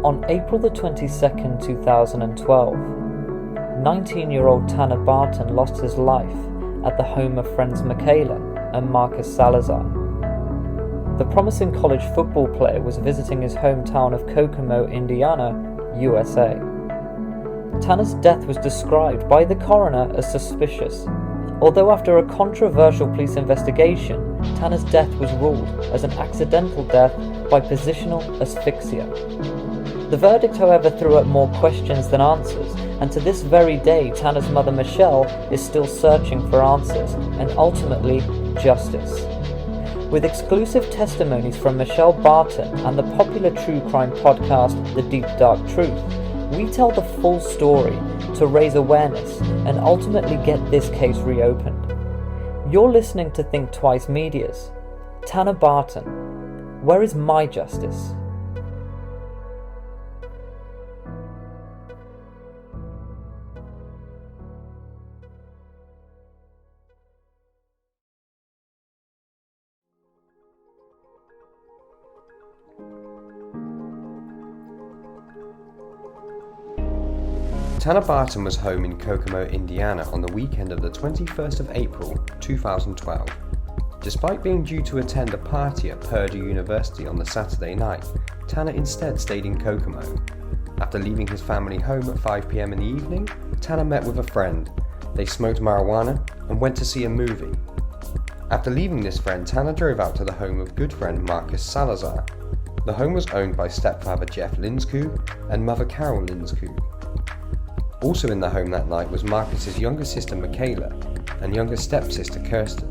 On April the 22nd, 2012, 19-year-old Tanner Barton lost his life at the home of friends Michaela and Marcus Salazar. The promising college football player was visiting his hometown of Kokomo, Indiana, USA. Tanner's death was described by the coroner as suspicious, although after a controversial police investigation, Tanner's death was ruled as an accidental death by positional asphyxia. The verdict, however, threw up more questions than answers, and to this very day, Tanner's mother Michelle is still searching for answers and ultimately justice. With exclusive testimonies from Michelle Barton and the popular true crime podcast The Deep Dark Truth, we tell the full story to raise awareness and ultimately get this case reopened. You're listening to Think Twice Media's Tanner Barton. Where is my justice? Tanner Barton was home in Kokomo, Indiana on the weekend of the 21st of April, 2012. Despite being due to attend a party at Purdue University on the Saturday night, Tanner instead stayed in Kokomo. After leaving his family home at 5 p.m. in the evening, Tanner met with a friend. They smoked marijuana and went to see a movie. After leaving this friend, Tanner drove out to the home of good friend Marcus Salazar. The home was owned by stepfather Jeff Linskoo and mother Carol Linskoo. Also in the home that night was Marcus's younger sister Michaela and younger stepsister Kirsten.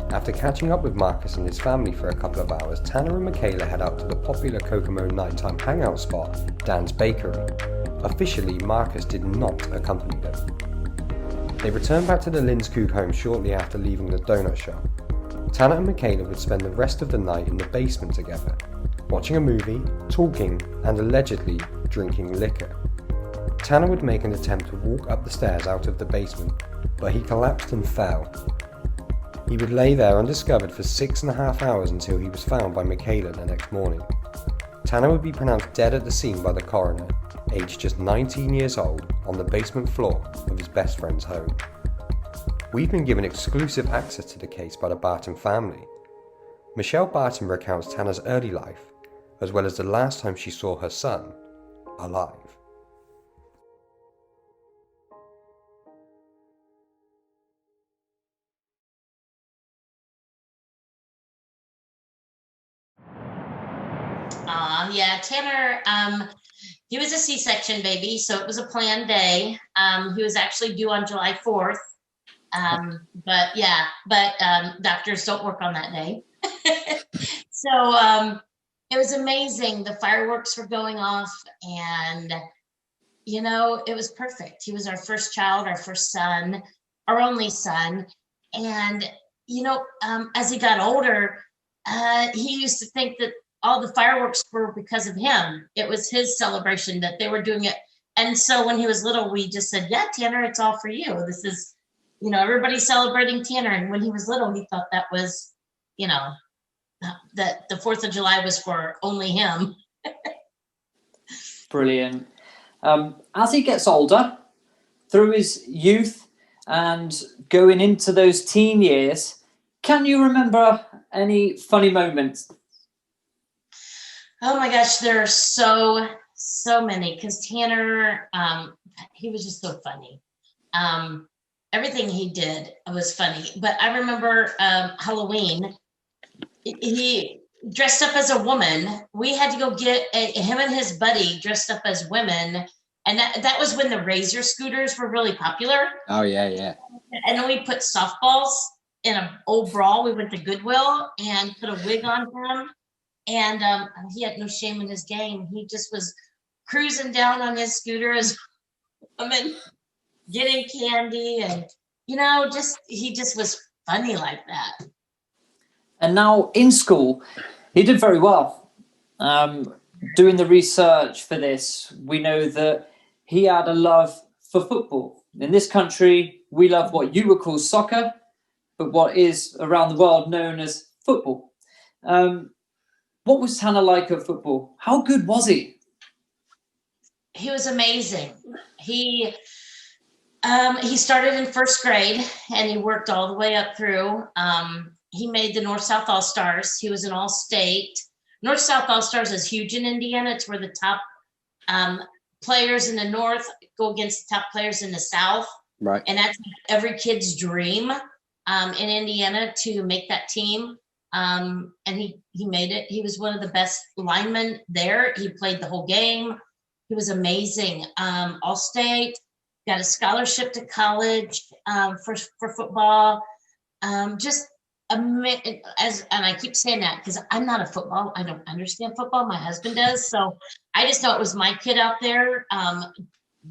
After catching up with Marcus and his family for a couple of hours, Tanner and Michaela head out to the popular Kokomo nighttime hangout spot, Dan's Bakery. Officially, Marcus did not accompany them. They returned back to the Linskoo home shortly after leaving the donut shop. Tanner and Michaela would spend the rest of the night in the basement together, watching a movie, talking, and allegedly drinking liquor. Tanner would make an attempt to walk up the stairs out of the basement, but he collapsed and fell. He would lay there undiscovered for 6.5 hours until he was found by Michaela the next morning. Tanner would be pronounced dead at the scene by the coroner, aged just 19 years old, on the basement floor of his best friend's home. We've been given exclusive access to the case by the Barton family. Michelle Barton recounts Tanner's early life, as well as the last time she saw her son alive. Tanner, he was a C-section baby, so it was a planned day. He was actually due on July 4th. But doctors don't work on that day. So it was amazing. The fireworks were going off and, it was perfect. He was our first child, our first son, our only son. And, as he got older, he used to think that all the fireworks were because of him. It was his celebration that they were doing it. And so when he was little, we just said, yeah, Tanner, it's all for you. This is, everybody's celebrating Tanner. And when he was little, he thought that was, that the 4th of July was for only him. Brilliant. As he gets older, through his youth and going into those teen years, can you remember any funny moments? Oh my gosh, there are so many, because Tanner, he was just so funny. Everything he did was funny. But I remember Halloween, he dressed up as a woman. We had to go get him and his buddy dressed up as women. And that was when the Razor scooters were really popular. Oh, yeah. And then we put softballs in an old bra. We went to Goodwill and put a wig on him. And he had no shame in his game. He just was cruising down on his scooter as a woman, getting candy, and he just was funny like that. And now in school, he did very well. Doing the research for this, we know that he had a love for football. In this country, we love what you would call soccer, but what is around the world known as football. What was Tanner like at football? How good was he? He was amazing. He he started in first grade and he worked all the way up through. He made the North South All Stars. He was an All State. North South All Stars is huge in Indiana. It's where the top players in the North go against the top players in the South. Right. And that's every kid's dream in Indiana to make that team. And he made it. He was one of the best linemen there. He played the whole game. He was amazing. All State, got a scholarship to college for football. Just and I keep saying that because I'm not a football. I don't understand football. My husband does. So I just know it was my kid out there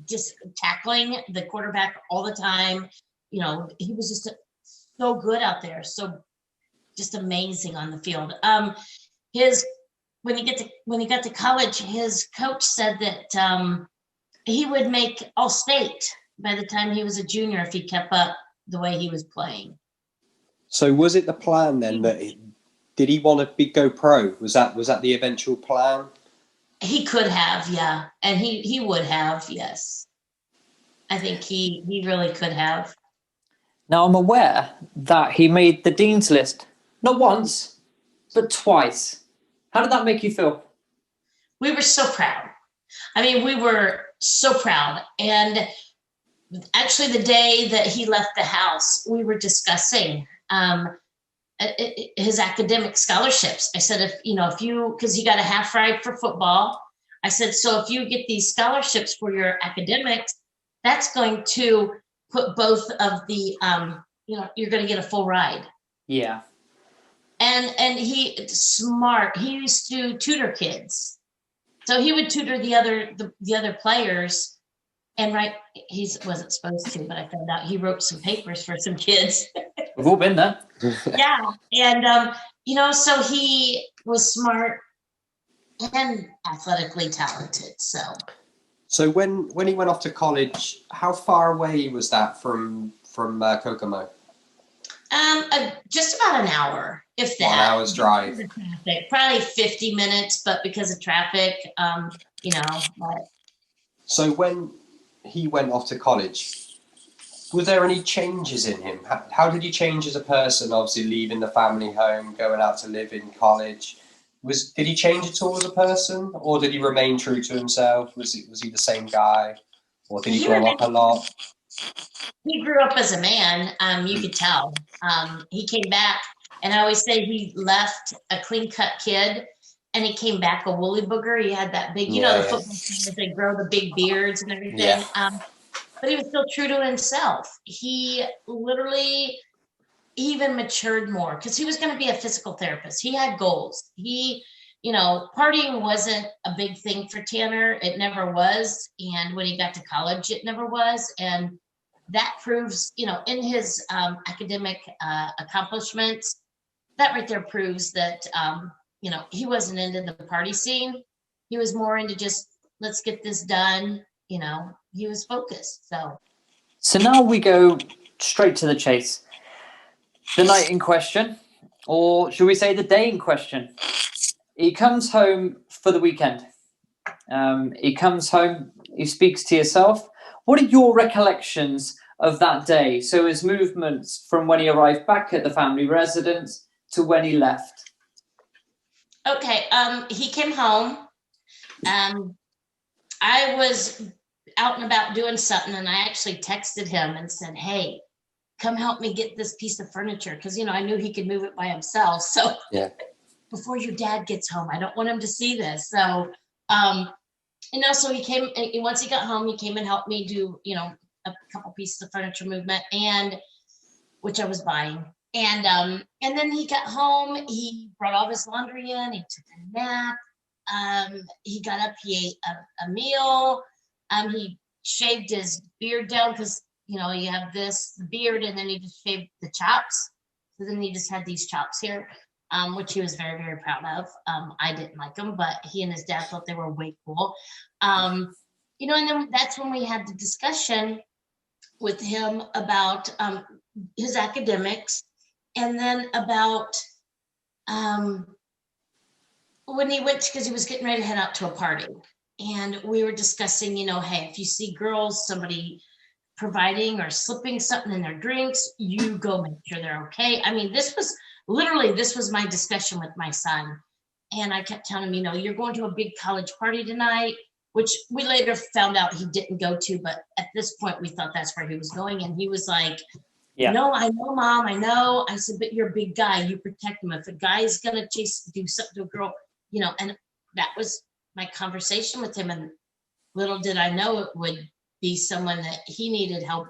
just tackling the quarterback all the time. You know, he was just so good out there. So just amazing on the field. When he got to college, his coach said that he would make All State by the time he was a junior if he kept up the way he was playing. So was it the plan then that did he want to go pro? Was that the eventual plan? He could have, yeah, and he would have, yes. I think he really could have. Now, I'm aware that he made the Dean's List, not once, but twice. How did that make you feel? We were so proud. I mean, we were so proud. And actually, the day that he left the house, we were discussing his academic scholarships. I said, because he got a half ride for football. I said, so if you get these scholarships for your academics, that's going to put both of the, you're going to get a full ride. Yeah. And he's smart. He used to tutor kids. So he would tutor the other players. And he wasn't supposed to, but I found out he wrote some papers for some kids. We've all been there. Yeah. And, so he was smart and athletically talented. So when he went off to college, how far away was that from Kokomo? Just about an hour, if that. 1 hour's drive. Probably 50 minutes, but because of traffic, But. So when he went off to college, were there any changes in him? How did he change as a person? Obviously, leaving the family home, going out to live in college. Did he change at all as a person, or did he remain true to himself? Was he the same guy, or did he grow up a lot? He grew up as a man. You could tell. He came back, and I always say he left a clean-cut kid, and he came back a woolly booger. He had that big, the football players, they grow the big beards and everything. Yeah. But he was still true to himself. He literally even matured more because he was going to be a physical therapist. He had goals. Partying wasn't a big thing for Tanner. It never was. And when he got to college, it never was. And that proves, in his academic accomplishments, that right there proves that, he wasn't into the party scene. He was more into just, let's get this done. He was focused. So now we go straight to the chase. The night in question, or should we say the day in question? He comes home for the weekend. He comes home, he speaks to yourself. What are your recollections of that day? So his movements from when he arrived back at the family residence to when he left. Okay, he came home. I was out and about doing something, and I actually texted him and said, hey, come help me get this piece of furniture, because I knew he could move it by himself. So yeah. Before your dad gets home, I don't want him to see this. So so he came, and once he got home, he came and helped me do a couple pieces of furniture movement, and which I was buying. And then he got home, he brought all his laundry in, he took a nap, he got up, he ate a meal, he shaved his beard down because you have this beard, and then he just shaved the chops. So then he just had these chops here, which he was very, very proud of. I didn't like them, but he and his dad thought they were way cool. And then that's when we had the discussion with him about his academics, and then about when he went, because he was getting ready to head out to a party. and we were discussing, hey, if you see girls, somebody providing or slipping something in their drinks, you go make sure they're okay. I mean, this was my discussion with my son. And I kept telling him, you're going to a big college party tonight, which we later found out he didn't go to. But at this point, we thought that's where he was going. And he was like, Yeah. no, I know, Mom, I know. I said, but you're a big guy. You protect him. If a guy's going to do something to a girl, and that was my conversation with him. And little did I know it would be someone that he needed help.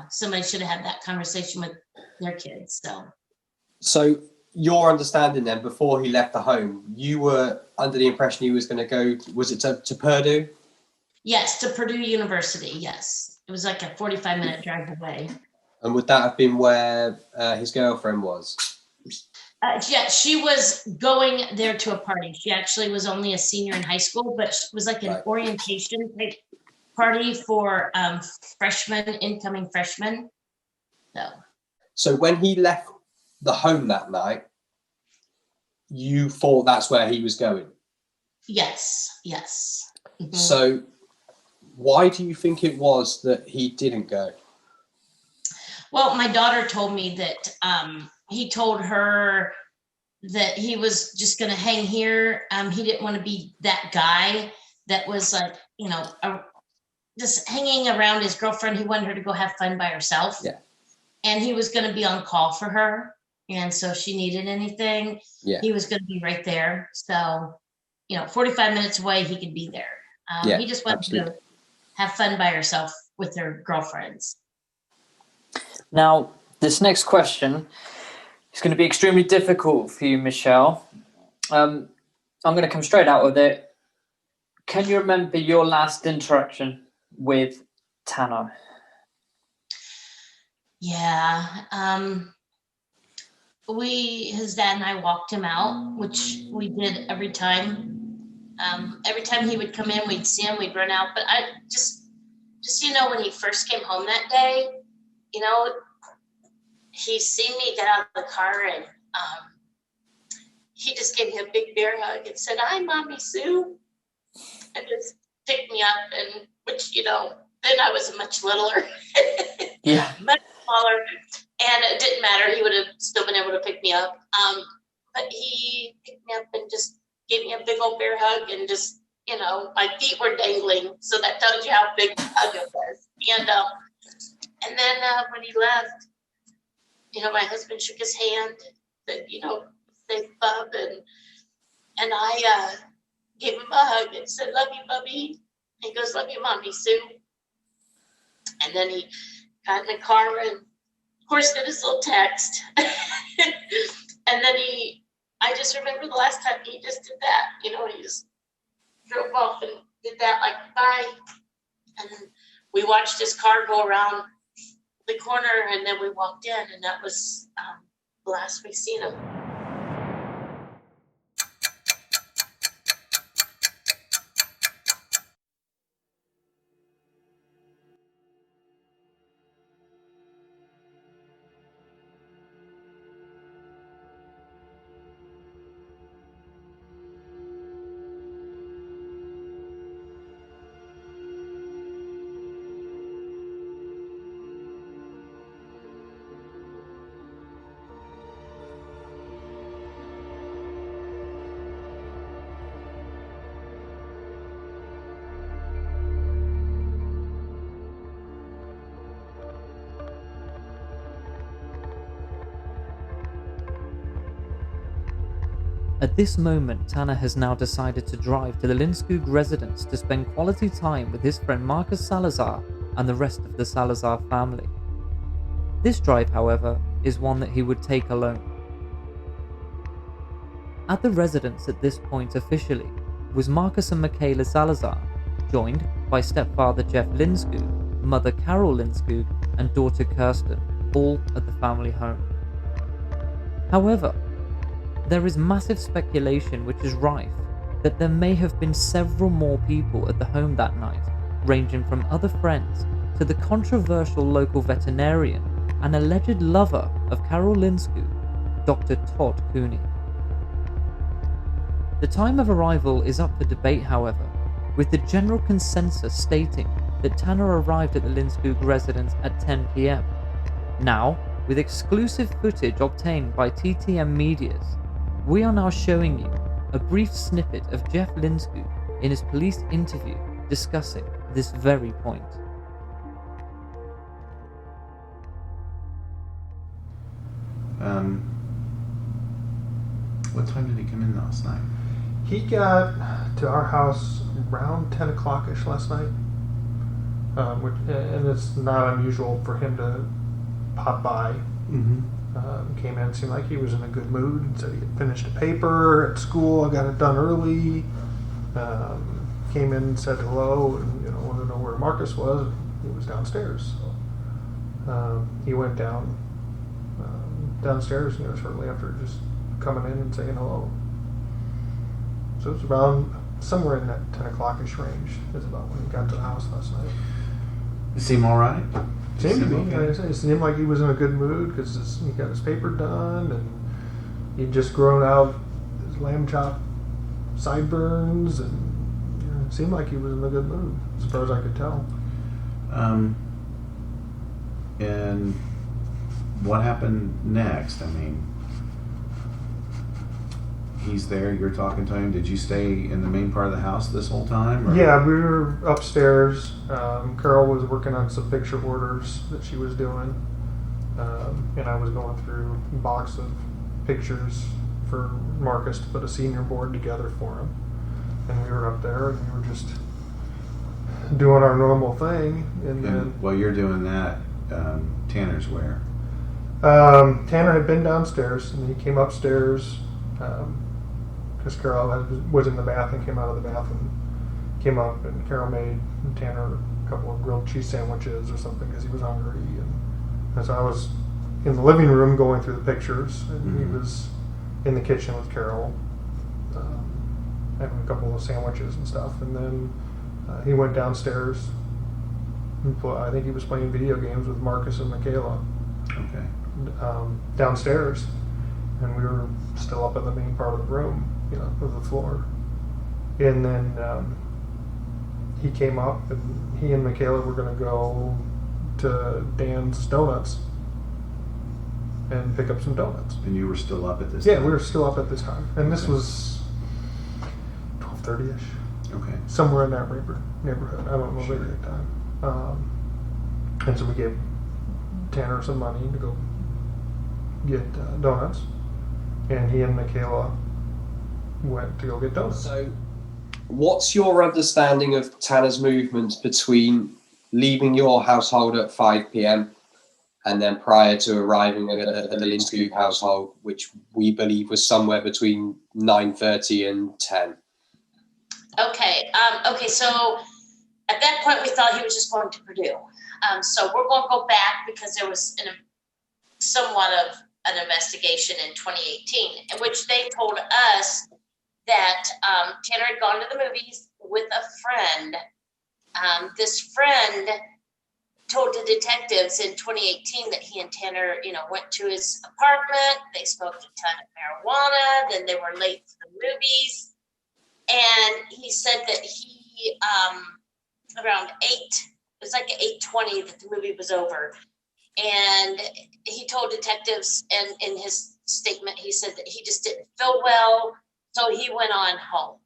Somebody should have had that conversation with their kids. So your understanding then, before he left the home, you were under the impression he was going to go, was it to Purdue? Yes, to Purdue University, yes. It was like a 45-minute drive away. And would that have been where his girlfriend was? Yeah, she was going there to a party. She actually was only a senior in high school, but it was like an orientation type party for incoming freshmen. So when he left the home that night, you thought that's where he was going? Yes. Mm-hmm. So why do you think it was that he didn't go? Well, my daughter told me that he told her that he was just going to hang here. He didn't want to be that guy that was like, just hanging around his girlfriend. He wanted her to go have fun by herself. Yeah. And he was going to be on call for her. And so if she needed anything, he was going to be right there. So, 45 minutes away, he could be there. He just wanted to have fun by herself with her girlfriends. Now, this next question is going to be extremely difficult for you, Michelle. I'm going to come straight out with it. Can you remember your last interaction with Tanner? Yeah. His dad and I walked him out, which we did every time. Every time he would come in, we'd see him, we'd run out. But I just when he first came home that day, he seen me get out of the car and he just gave me a big bear hug and said, "Hi, Mommy Sue," and just picked me up. And which, then I was much littler, much smaller, and it didn't matter. He would have still been able to pick me up. But he picked me up and just gave me a big old bear hug and just, my feet were dangling. So that tells you how big the hug it was. And then when he left, my husband shook his hand, said, safe bub, and I gave him a hug and said, "Love you, Bubby." He goes, "Love you, Mommy Sue." And then he got in the car and, of course, did his little text. And then I just remember the last time he just did that. He just drove off and did that, like, bye. And then we watched his car go around the corner, and then we walked in, and that was the last we seen him. At this moment, Tanner has now decided to drive to the Lindskog residence to spend quality time with his friend Marcus Salazar and the rest of the Salazar family. This drive, however, is one that he would take alone. At the residence at this point officially was Marcus and Michaela Salazar, joined by stepfather Jeff Lindskog, mother Carol Lindskog, and daughter Kirsten, all at the family home. However, there is massive speculation which is rife that there may have been several more people at the home that night, ranging from other friends to the controversial local veterinarian and alleged lover of Carol Lindskog, Dr. Todd Cooney. The time of arrival is up for debate, however, with the general consensus stating that Tanner arrived at the Lindskog residence at 10 p.m. Now, with exclusive footage obtained by TTM Medias, we are now showing you a brief snippet of Jeff Lindskog in his police interview discussing this very point. What time did he come in last night? He got to our house around 10 o'clock-ish last night. And it's not unusual for him to pop by. Mm-hmm. Came in, seemed like he was in a good mood. Said he had finished a paper at school. I got it done early. Came in and said hello, and wanted to know where Marcus was. He was downstairs. So he went downstairs, shortly after just coming in and saying hello. So it was around somewhere in that 10 o'clock-ish range is about when he got to the house last night. You seem all right? Seemed to me. Okay? It seemed like he was in a good mood because he got his paper done and he'd just grown out his lamb chop sideburns, and it seemed like he was in a good mood as far as I could tell. And what happened next? I mean, he's there, you're talking to him. Did you stay in the main part of the house this whole time? Or? Yeah, we were upstairs. Carol was working on some picture orders that she was doing. And I was going through a box of pictures for Marcus to put a senior board together for him. And we were up there and we were just doing our normal thing. And then while you're doing that, Tanner's where? Tanner had been downstairs and he came upstairs because Carol was in the bath and came out of the bath and came up, and Carol made Tanner a couple of grilled cheese sandwiches or something because he was hungry, and so I was in the living room going through the pictures, and he was in the kitchen with Carol having a couple of sandwiches and stuff, and then he went downstairs and I think he was playing video games with Marcus and Michaela. Okay. Downstairs, and we were still up in the main part of the room, of the floor. And then he came up, and he and Michaela were going to go to Dan's Donuts and pick up some donuts. And you were still up at this time? Yeah, we were still up at this time. And this was 12:30-ish. Okay. Somewhere in that neighborhood. I don't know the exact time. And so we gave Tanner some money to go get donuts. And he and Michaela went to go get donuts. So, what's your understanding of Tanner's movements between leaving your household at 5 p.m. and then prior to arriving at the Lindskog household, which we believe was somewhere between 9:30 and 10? Okay. So at that point, we thought he was just going to Purdue. So we're going to go back because there was somewhat of an investigation in 2018 in which they told us that Tanner had gone to the movies with a friend. This friend told the detectives in 2018 that he and Tanner, went to his apartment. They smoked a ton of marijuana. Then they were late for the movies. And he said that he, around 8, it was like 8:20 that the movie was over. And he told detectives, and in his statement, he said that he just didn't feel well. So he went on home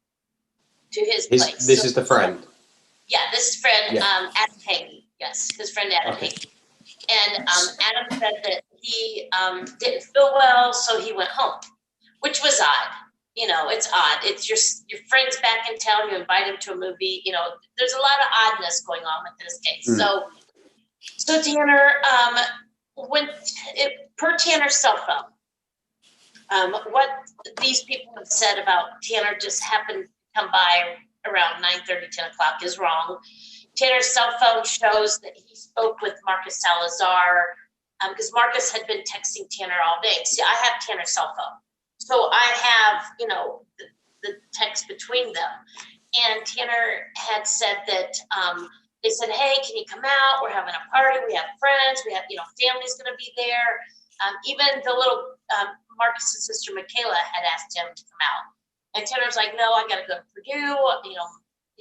to his place. This is the friend? Yeah, this is friend, Yeah. Adam Hagee. Yes, his friend Adam Hagee. And Adam said that he didn't feel well, so he went home, which was odd. It's odd. It's your friend's back in town. You invite him to a movie. There's a lot of oddness going on with this case. So Tanner, per Tanner's cell phone, what these people have said about Tanner just happened to come by around 9:30, 10 o'clock is wrong. Tanner's cell phone shows that he spoke with Marcus Salazar because Marcus had been texting Tanner all day. See, I have Tanner's cell phone. So I have, the text between them. And Tanner had said that they said, hey, can you come out? We're having a party. We have friends. We have, family's going to be there. Even the little Marcus's sister, Michaela, had asked him to come out. And Tanner's like, no, I got to go to Purdue.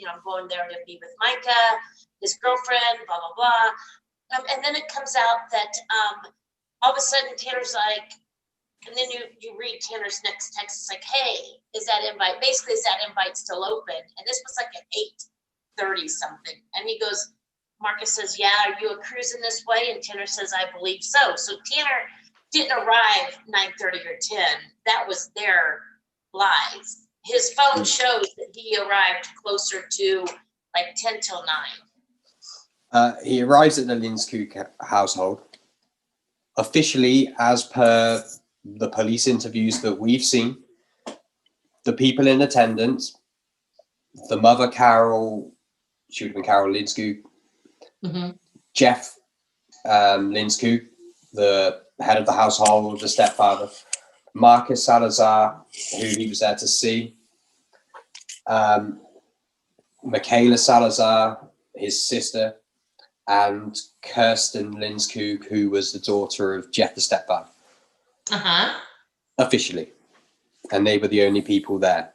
I'm going there to be with Micah, his girlfriend, blah, blah, blah. And then it comes out that all of a sudden Tanner's like, and then you read Tanner's next text, it's like, hey, is that invite still open? And this was like at 8:30 something. And he goes, Marcus says, yeah, are you cruising this way? And Tanner says, I believe so. So Tanner didn't arrive 9:30 or 10. That was their lies. His phone shows that he arrived closer to like 10 till 9. He arrives at the Linsku household. Officially, as per the police interviews that we've seen, the people in attendance, the mother, Carol, she would have been Carol Linsku, Jeff Linsku, the head of the household, the stepfather, Marcus Salazar, who he was there to see, Michaela Salazar, his sister, and Kirsten Linsku, who was the daughter of Jeff the stepfather. Officially. And they were the only people there.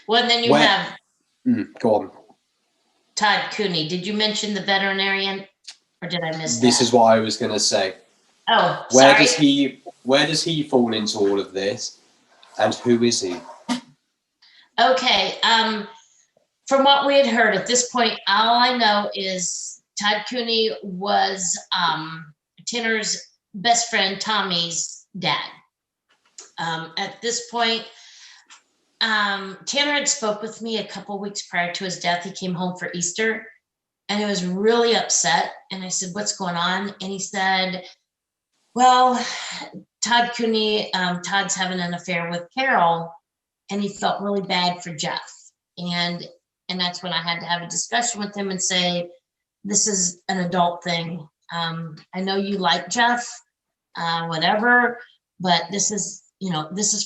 Well, then you have go on. Todd Cooney. Did you mention the veterinarian, or did I miss that? This is what I was going to say. Oh, Where sorry. Where does he fall into all of this, and who is he? Okay. From what we had heard at this point, all I know is Todd Cooney was Tanner's best friend Tommy's dad. At this point, Tanner had spoke with me a couple weeks prior to his death. He came home for Easter and he was really upset. And I said, what's going on? And he said, well, Todd Cooney, Todd's having an affair with Carol, and he felt really bad for Jeff. And that's when I had to have a discussion with him and say, this is an adult thing. I know you like Jeff, whatever, but this is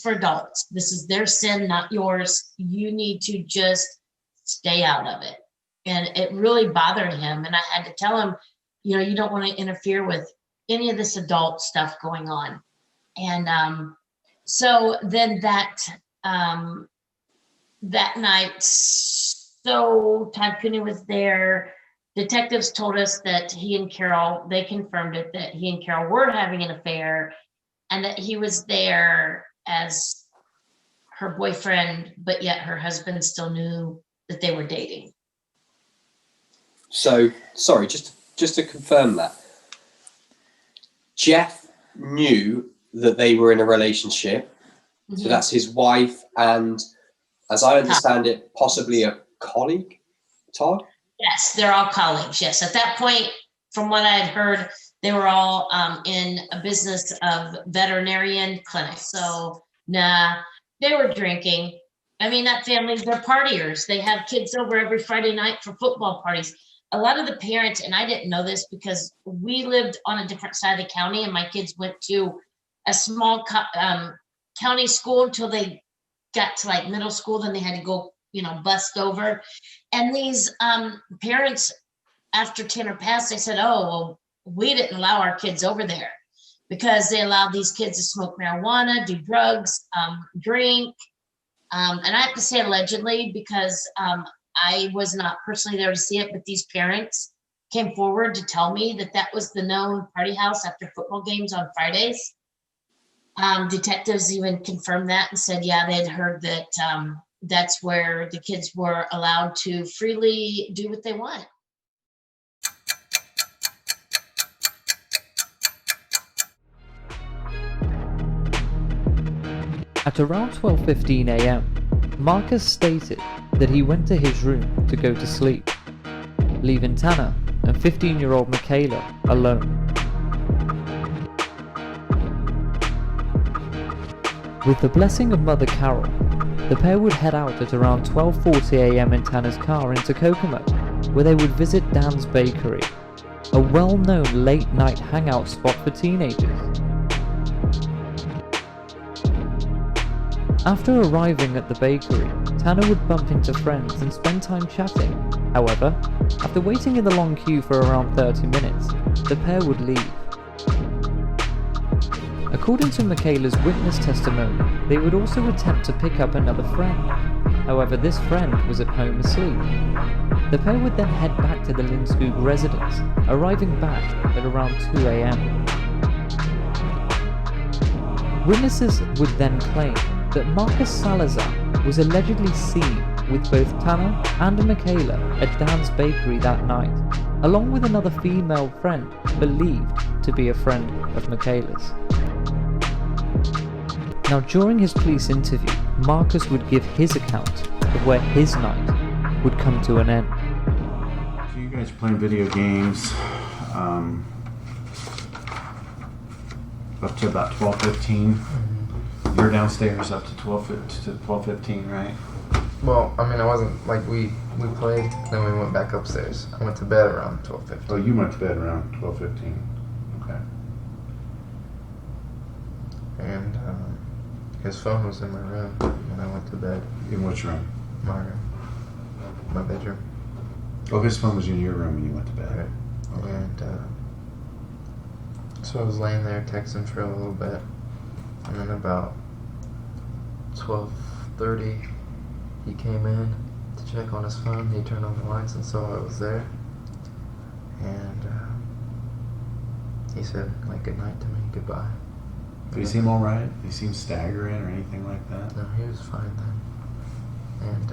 for adults. This is their sin, not yours. You need to just stay out of it. And it really bothered him. And I had to tell him, you don't want to interfere with any of this adult stuff going on. And so then that night, so Todd Cooney was there. Detectives told us that they confirmed it, that he and Carol were having an affair and that he was there as her boyfriend, but yet her husband still knew that they were dating. So, sorry, just to confirm that. Jeff knew that they were in a relationship. So that's his wife and, as I understand it, possibly a colleague, Todd? Yes, they're all colleagues. Yes, at that point, from what I had heard, they were all in a business of veterinarian clinics. So, they were drinking. I mean, that family, they're partiers. They have kids over every Friday night for football parties. A lot of the parents, and I didn't know this because we lived on a different side of the county and my kids went to a small county school until they got to like middle school. Then they had to go, bust over. And these parents, after Tanner passed, they said, oh, well, we didn't allow our kids over there because they allowed these kids to smoke marijuana, do drugs, drink. And I have to say allegedly because I was not personally there to see it, but these parents came forward to tell me that that was the known party house after football games on Fridays. Detectives even confirmed that and said, yeah, they'd heard that that's where the kids were allowed to freely do what they want. At around 12:15 a.m., Marcus stated that he went to his room to go to sleep, leaving Tanner and 15-year-old Michaela alone. With the blessing of Mother Carol, the pair would head out at around 12:40 a.m. in Tanner's car into Kokomo, where they would visit Dan's Bakery, a well-known late-night hangout spot for teenagers. After arriving at the bakery, Tanner would bump into friends and spend time chatting. However, after waiting in the long queue for around 30 minutes, the pair would leave. According to Michaela's witness testimony, they would also attempt to pick up another friend. However, this friend was at home asleep. The pair would then head back to the Lindskog residence, arriving back at around 2 a.m. Witnesses would then claim that Marcus Salazar was allegedly seen with both Tanner and Michaela at Dan's bakery that night, along with another female friend believed to be a friend of Michaela's. Now, during his police interview, Marcus would give his account of where his night would come to an end. So you guys are playing video games up to about 12:15. You're downstairs up to 12:15, right? Well, I mean, I wasn't, like, we played, then we went back upstairs. I went to bed around 12:15. Oh, you went to bed around 12:15. Okay. And his phone was in my room when I went to bed. In which room? My room. My bedroom. Oh, his phone was in your room when you went to bed. Right. Okay. And so I was laying there texting for a little bit. And then about 12:30, he came in to check on his phone. He turned on the lights and saw I was there. And he said, like, good night to me, goodbye. Did he seem all right? Did he seem staggering or anything like that? No, he was fine then. And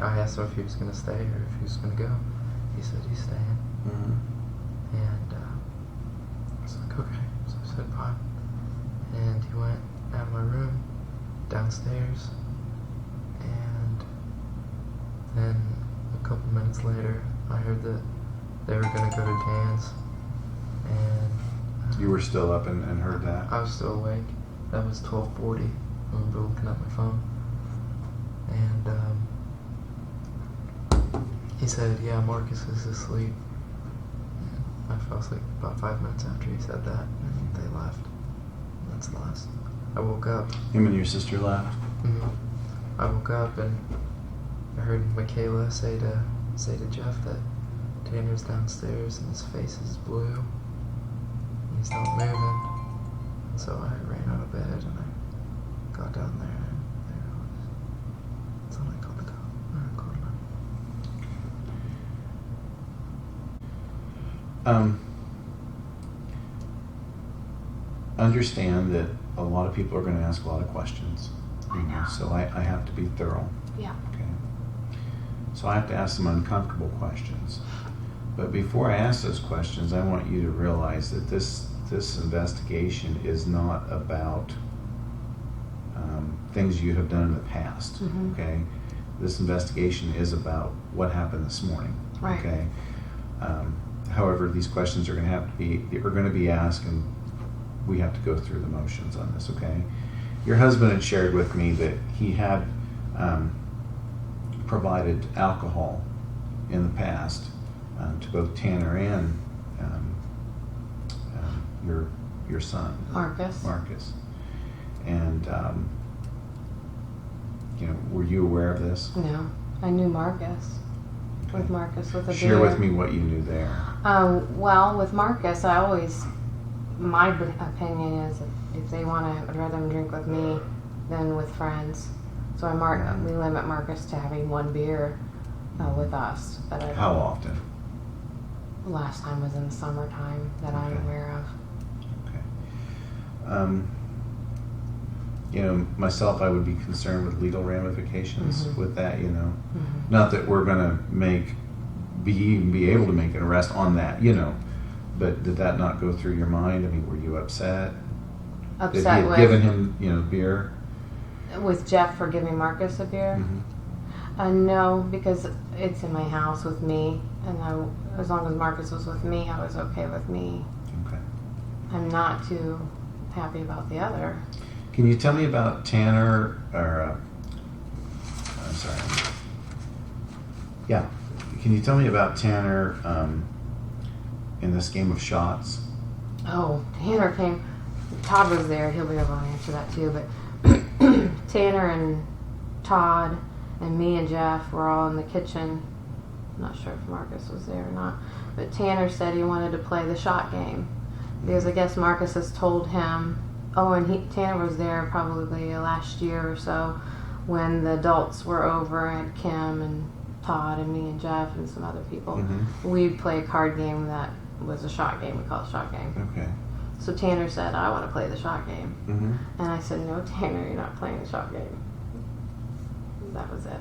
I asked him if he was going to stay or if he was going to go. He said he's staying. Mm-hmm. And I was like, okay. So I said bye. And he went out of my room, downstairs. And then a couple minutes later, I heard that they were going to go to Dan's. And You were still up and heard that? I was still awake. That was 12:40. I remember looking at my phone. And he said, yeah, Marcus is asleep. And I fell asleep about 5 minutes after he said that. And they left. That's the last. I woke up. Him and your sister left? I woke up and I heard Michaela say to Jeff that Tanner's downstairs and his face is blue. He's not moving. And so I ran out of bed and I got down there and there it was. So I called the cop. I called him. Understand that a lot of people are going to ask a lot of questions. I know. So I have to be thorough. Yeah. Okay. So I have to ask some uncomfortable questions. But before I ask those questions, I want you to realize that this investigation is not about things you have done in the past. Mhm. Okay. This investigation is about what happened this morning. Right. Okay. However, these questions are going to be asked, and we have to go through the motions on this. Okay. Your husband had shared with me that he had provided alcohol in the past to both Tanner and your son Marcus. And were you aware of this? No, I knew Marcus. Okay. With Marcus with a beer. Share with me what you knew there. Well, with Marcus, my opinion is if they want to, I'd rather them drink with me than with friends. So we limit Marcus to having one beer with us. How often? Last time was in the summertime that I'm Okay. aware of. Myself, I would be concerned with legal ramifications Mhm. with that. Mhm. Not that we're going to be able to make an arrest on that. But did that not go through your mind? I mean, were you upset? That he Upset had given him, beer? with Jeff for giving Marcus a beer. Mm-hmm. No, because it's in my house with me, and as long as Marcus was with me, I was okay with me. Okay. I'm not too happy about the other. Can you tell me about Tanner, I'm sorry. Yeah. Can you tell me about Tanner in this game of shots? Oh, Tanner came. Todd was there. He'll be able to answer that too. But Tanner and Todd and me and Jeff were all in the kitchen. I'm not sure if Marcus was there or not. But Tanner said he wanted to play the shot game because I guess Marcus has told him. Oh, and Tanner was there probably last year or so when the adults were over, I had Kim and Todd and me and Jeff and some other people. We'd play a card game that was a shot game. We call it shot game. Okay. So Tanner said, I want to play the shot game. And I said, no, Tanner, you're not playing the shot game. That was it. Okay.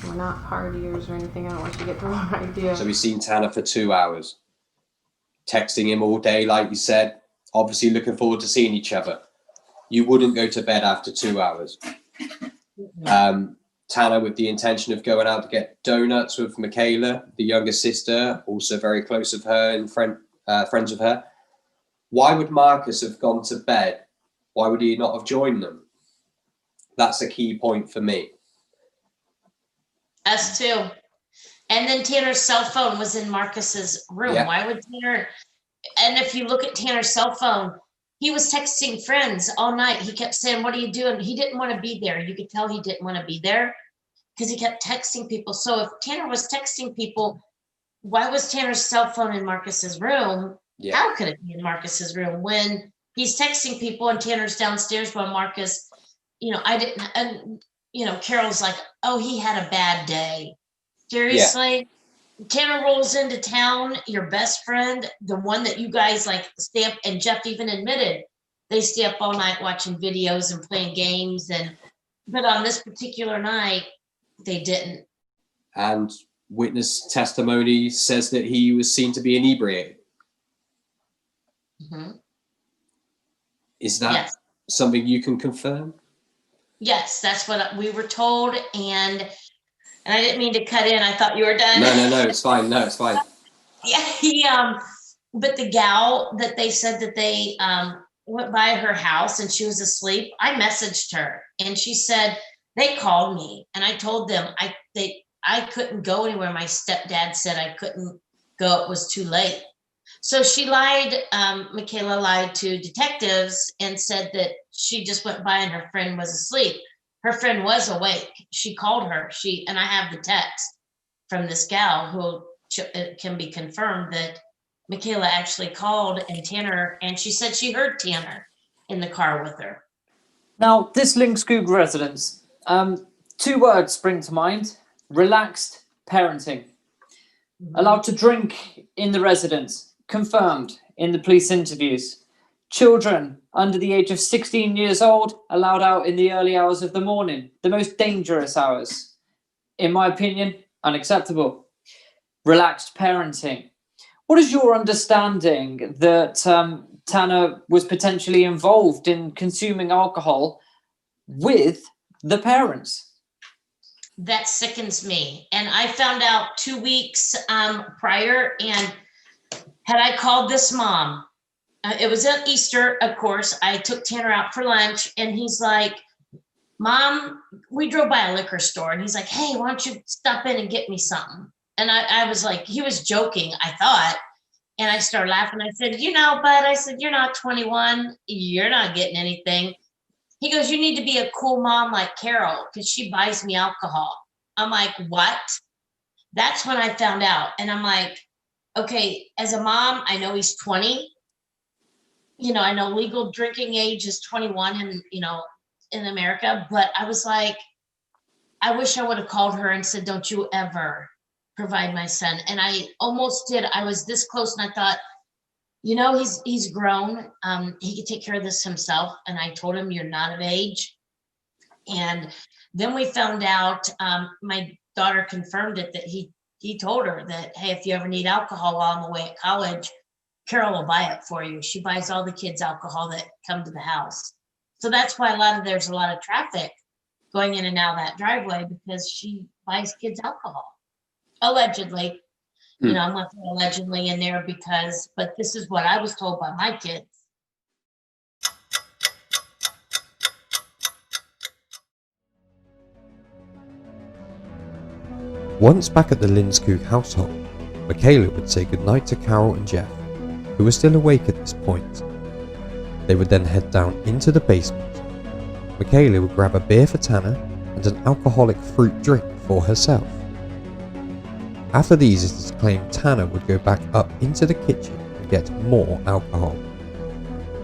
We're not partiers or anything. I don't want you to get the wrong idea. So we've seen Tanner for 2 hours, texting him all day, like you said, obviously looking forward to seeing each other. You wouldn't go to bed after 2 hours. Tanner with the intention of going out to get donuts with Michaela, the younger sister, also very close of her and friends of her. Why would Marcus have gone to bed? Why would he not have joined them? That's a key point for me. Us too. And then Tanner's cell phone was in Marcus's room. Yeah. Why would Tanner? And if you look at Tanner's cell phone, he was texting friends all night. He kept saying, what are you doing? He didn't want to be there. You could tell he didn't want to be there because he kept texting people. So if Tanner was texting people, why was Tanner's cell phone in Marcus's room? Yeah. How could it be in Marcus's room when he's texting people and Tanner's downstairs while Marcus, Carol's like, oh, he had a bad day. Seriously? Yeah. Tanner rolls into town, your best friend, the one that you guys like stay up, and Jeff even admitted they stay up all night watching videos and playing games, but on this particular night, they didn't. And witness testimony says that he was seen to be inebriated. Is that something you can confirm? Yes, that's what we were told, and I didn't mean to cut in. I thought you were done. No, it's fine. No, it's fine. Yeah, but the gal that they said that they went by her house and she was asleep, I messaged her and she said they called me and I told them I couldn't go anywhere. My stepdad said I couldn't go. It was too late. So she lied. Michaela lied to detectives and said that she just went by and her friend was asleep. Her friend was awake. She called her. And I have the text from this gal who it can be confirmed that Michaela actually called and she said she heard Tanner in the car with her. Now, this Linkskog residence, 2 words spring to mind: relaxed parenting. Allowed to drink in the residence, confirmed in the police interviews. Children under the age of 16 years old allowed out in the early hours of the morning, the most dangerous hours. In my opinion, unacceptable. Relaxed parenting. What is your understanding that Tanner was potentially involved in consuming alcohol with the parents? That sickens me. And I found out 2 weeks prior, and had I called this mom, it was at Easter, of course, I took Tanner out for lunch and he's like, Mom, we drove by a liquor store, and he's like, hey, why don't you stop in and get me something? And I was like, he was joking, I thought. And I started laughing. I said, bud, I said, you're not 21. You're not getting anything. He goes, you need to be a cool mom like Carol because she buys me alcohol. I'm like, what? That's when I found out. And I'm like, okay, as a mom, I know he's 20. I know legal drinking age is 21 in America. But I was like, I wish I would have called her and said, don't you ever provide my son. And I almost did. I was this close and I thought, he's grown. He could take care of this himself. And I told him, you're not of age. And then we found out, my daughter confirmed it, that he told her that, hey, if you ever need alcohol while I'm away at college, Carol will buy it for you. She buys all the kids alcohol that come to the house. So that's why there's a lot of traffic going in and out of that driveway, because she buys kids alcohol. Allegedly. I'm not throwing allegedly in there but this is what I was told by my kids. Once back at the Linkskog household, Michaela would say goodnight to Carol and Jeff, who were still awake at this point. They would then head down into the basement. Michaela would grab a beer for Tanner and an alcoholic fruit drink for herself. After these, it is claimed Tanner would go back up into the kitchen and get more alcohol.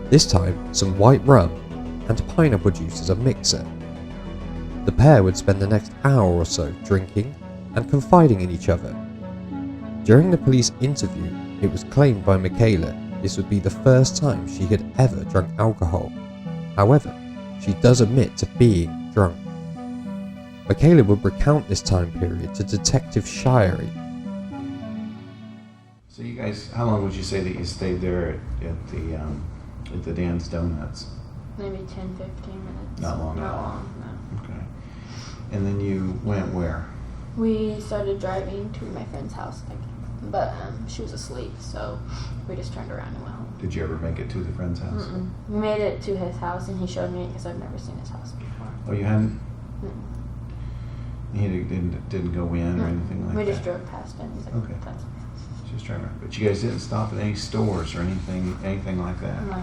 This time, some white rum and pineapple juice as a mixer. The pair would spend the next hour or so drinking and confiding in each other. During the police interview, it was claimed by Michaela this would be the first time she had ever drunk alcohol. However, she does admit to being drunk. Michaela would recount this time period to Detective Shirey. So you guys, how long would you say that you stayed there at the Dan's Donuts? Maybe 10, 15 minutes. Not long. Not long, no. Okay. And then you went where? We started driving to my friend's house, but she was asleep, so we just turned around and went home. Did you ever make it to the friend's house? Mm-mm. We made it to his house, and he showed me it because I've never seen his house before. Oh, you hadn't? Mm-mm. He didn't go in or anything like that? We just drove past him. He's like, Okay. That's my house. Just trying to remember. But you guys didn't stop at any stores or anything like that? No.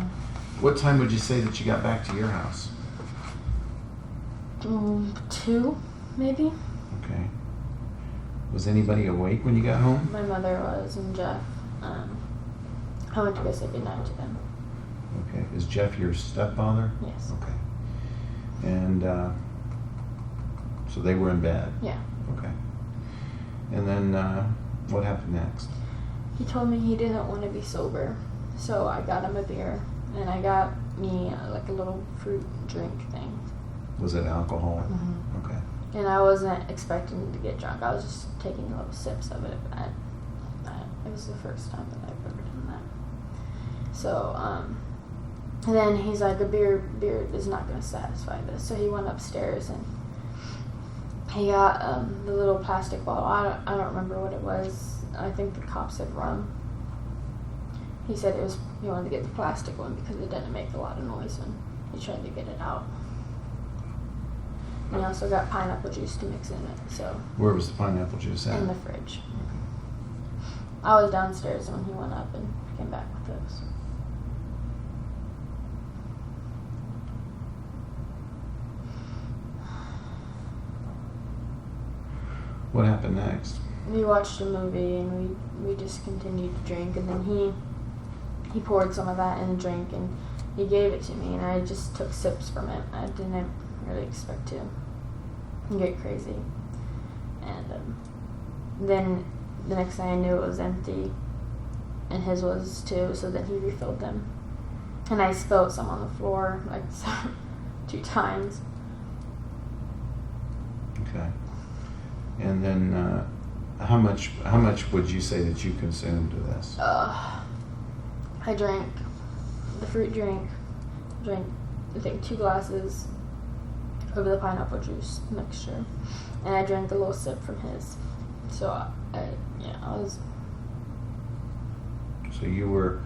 What time would you say that you got back to your house? 2, maybe. Okay. Was anybody awake when you got home? My mother was, and Jeff. I went to go say goodnight to them. Okay. Is Jeff your stepfather? Yes. Okay. And so they were in bed? Yeah. Okay. And then what happened next? He told me he didn't want to be sober, so I got him a beer, and I got me like a little fruit drink thing. Was it alcohol? Mm-hmm. Okay. And I wasn't expecting to get drunk. I was just taking little sips of it. It was the first time that I've ever done that. So, and then he's like, a beer is not going to satisfy this. So he went upstairs and he got the little plastic bottle. I don't remember what it was. I think the cop said rum. He said he wanted to get the plastic one because it didn't make a lot of noise when he tried to get it out. And he also got pineapple juice to mix in it. So Where was the pineapple juice at? in the fridge. I was downstairs when he went up and came back with those. What happened next? We watched a movie and we just continued to drink, and then he poured some of that in a drink and he gave it to me, and I just took sips from it. I didn't really expect to get crazy. And then the next thing I knew, it was empty, and his was too, so then he refilled them. And I spilled some on the floor, like 2 times. Okay. And then how much would you say that you consumed of this? I drank the fruit drink, I think 2 glasses of the pineapple juice mixture, and I drank a little sip from his. So I was. So you were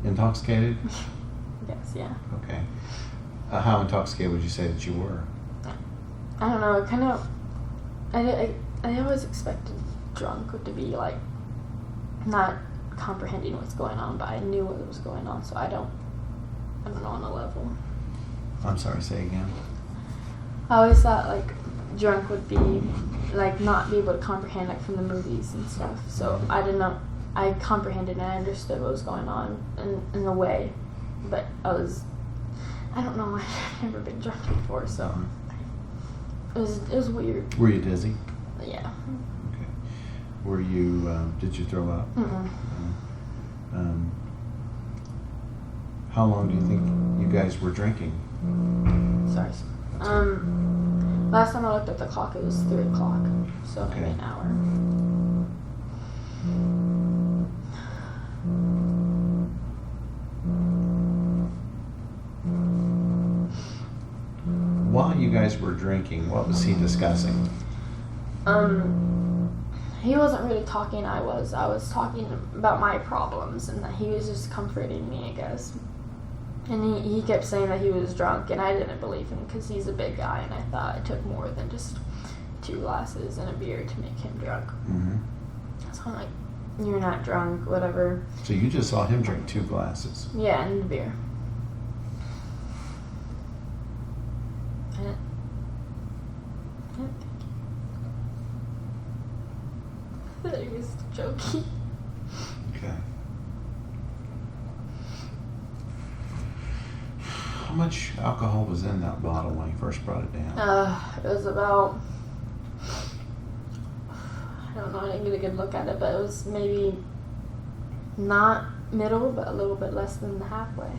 intoxicated? Yes, yeah. Okay. How intoxicated would you say that you were? I don't know. Kind of. I always expected drunk to be like not comprehending what's going on, but I knew what was going on, so I don't know on a level. I'm sorry, say again. I always thought like drunk would be like not be able to comprehend like from the movies and stuff. So I didn't know. I comprehended and I understood what was going on in a way, but I don't know. I've never been drunk before, so it was weird. Were you dizzy? Yeah. Okay. Were you? Did you throw up? Mm-mm. How long do you think you guys were drinking? Sorry. Last time I looked at the clock, it was 3 o'clock, so maybe Okay. an hour. While you guys were drinking, what was he discussing? He wasn't really talking. I was talking about my problems, and that he was just comforting me, I guess. And he kept saying that he was drunk, and I didn't believe him because he's a big guy, and I thought it took more than just 2 glasses and a beer to make him drunk. Mm-hmm. So I'm like, you're not drunk, whatever. So you just saw him drink 2 glasses. Yeah, and a beer. I didn't think he was joking. Okay. much alcohol was in that bottle when he first brought it down? It was about, I don't know, I didn't get a good look at it, but it was maybe not middle, but a little bit less than the halfway.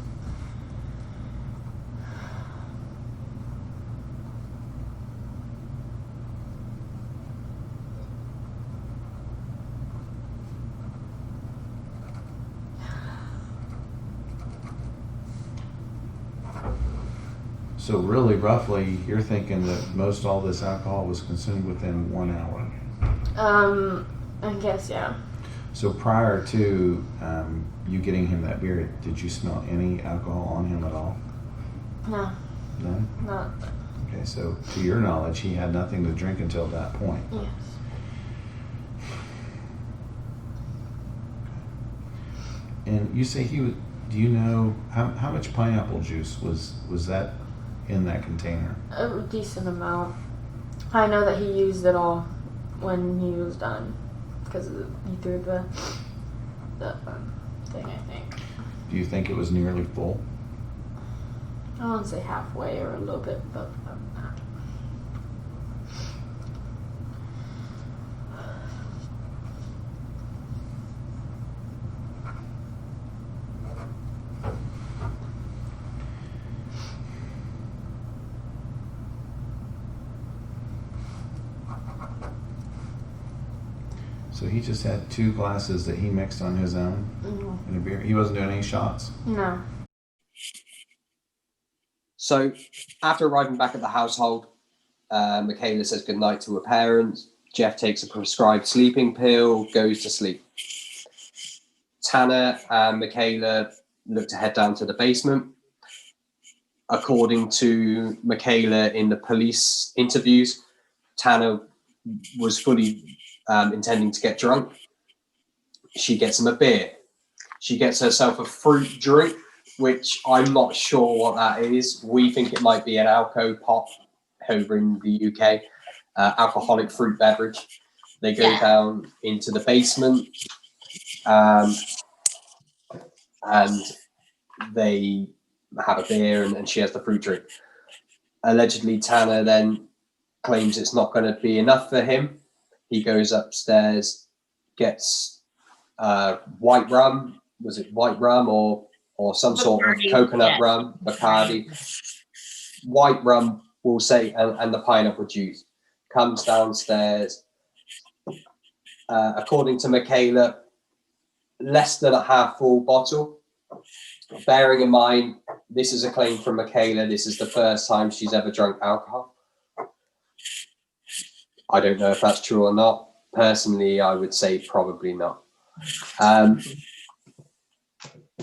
So really, roughly, you're thinking that most all this alcohol was consumed within 1 hour. I guess, yeah. So prior to you getting him that beer, did you smell any alcohol on him at all? No, None? not, Okay, so to your knowledge, he had nothing to drink until that point. yes. And you say he was, do you know how much pineapple juice was that in that container? A decent amount. I know that he used it all when he was done because he threw the thing, I think. Do you think it was nearly full? I won't say halfway or a little bit, but that. So he just had 2 glasses that he mixed on his own in a beer. He wasn't doing any shots. No. So, after arriving back at the household, Michaela says goodnight to her parents. Jeff takes a prescribed sleeping pill, goes to sleep. Tanner and Michaela look to head down to the basement. According to Michaela in the police interviews, Tanner was fully intending to get drunk. She gets him a beer. She gets herself a fruit drink, which I'm not sure what that is. We think it might be an alco pop over in the UK, alcoholic fruit beverage. They go down into the basement and they have a beer and she has the fruit drink. Allegedly, Tanner then claims it's not going to be enough for him. He goes upstairs, gets white rum. Was it white rum or some sort of coconut rum, Bacardi? White rum, we'll say, and the pineapple juice. Comes downstairs. According to Michaela, less than a half full bottle. Bearing in mind, this is a claim from Michaela. This is the first time she's ever drunk alcohol. I don't know if that's true or not. Personally, I would say probably not.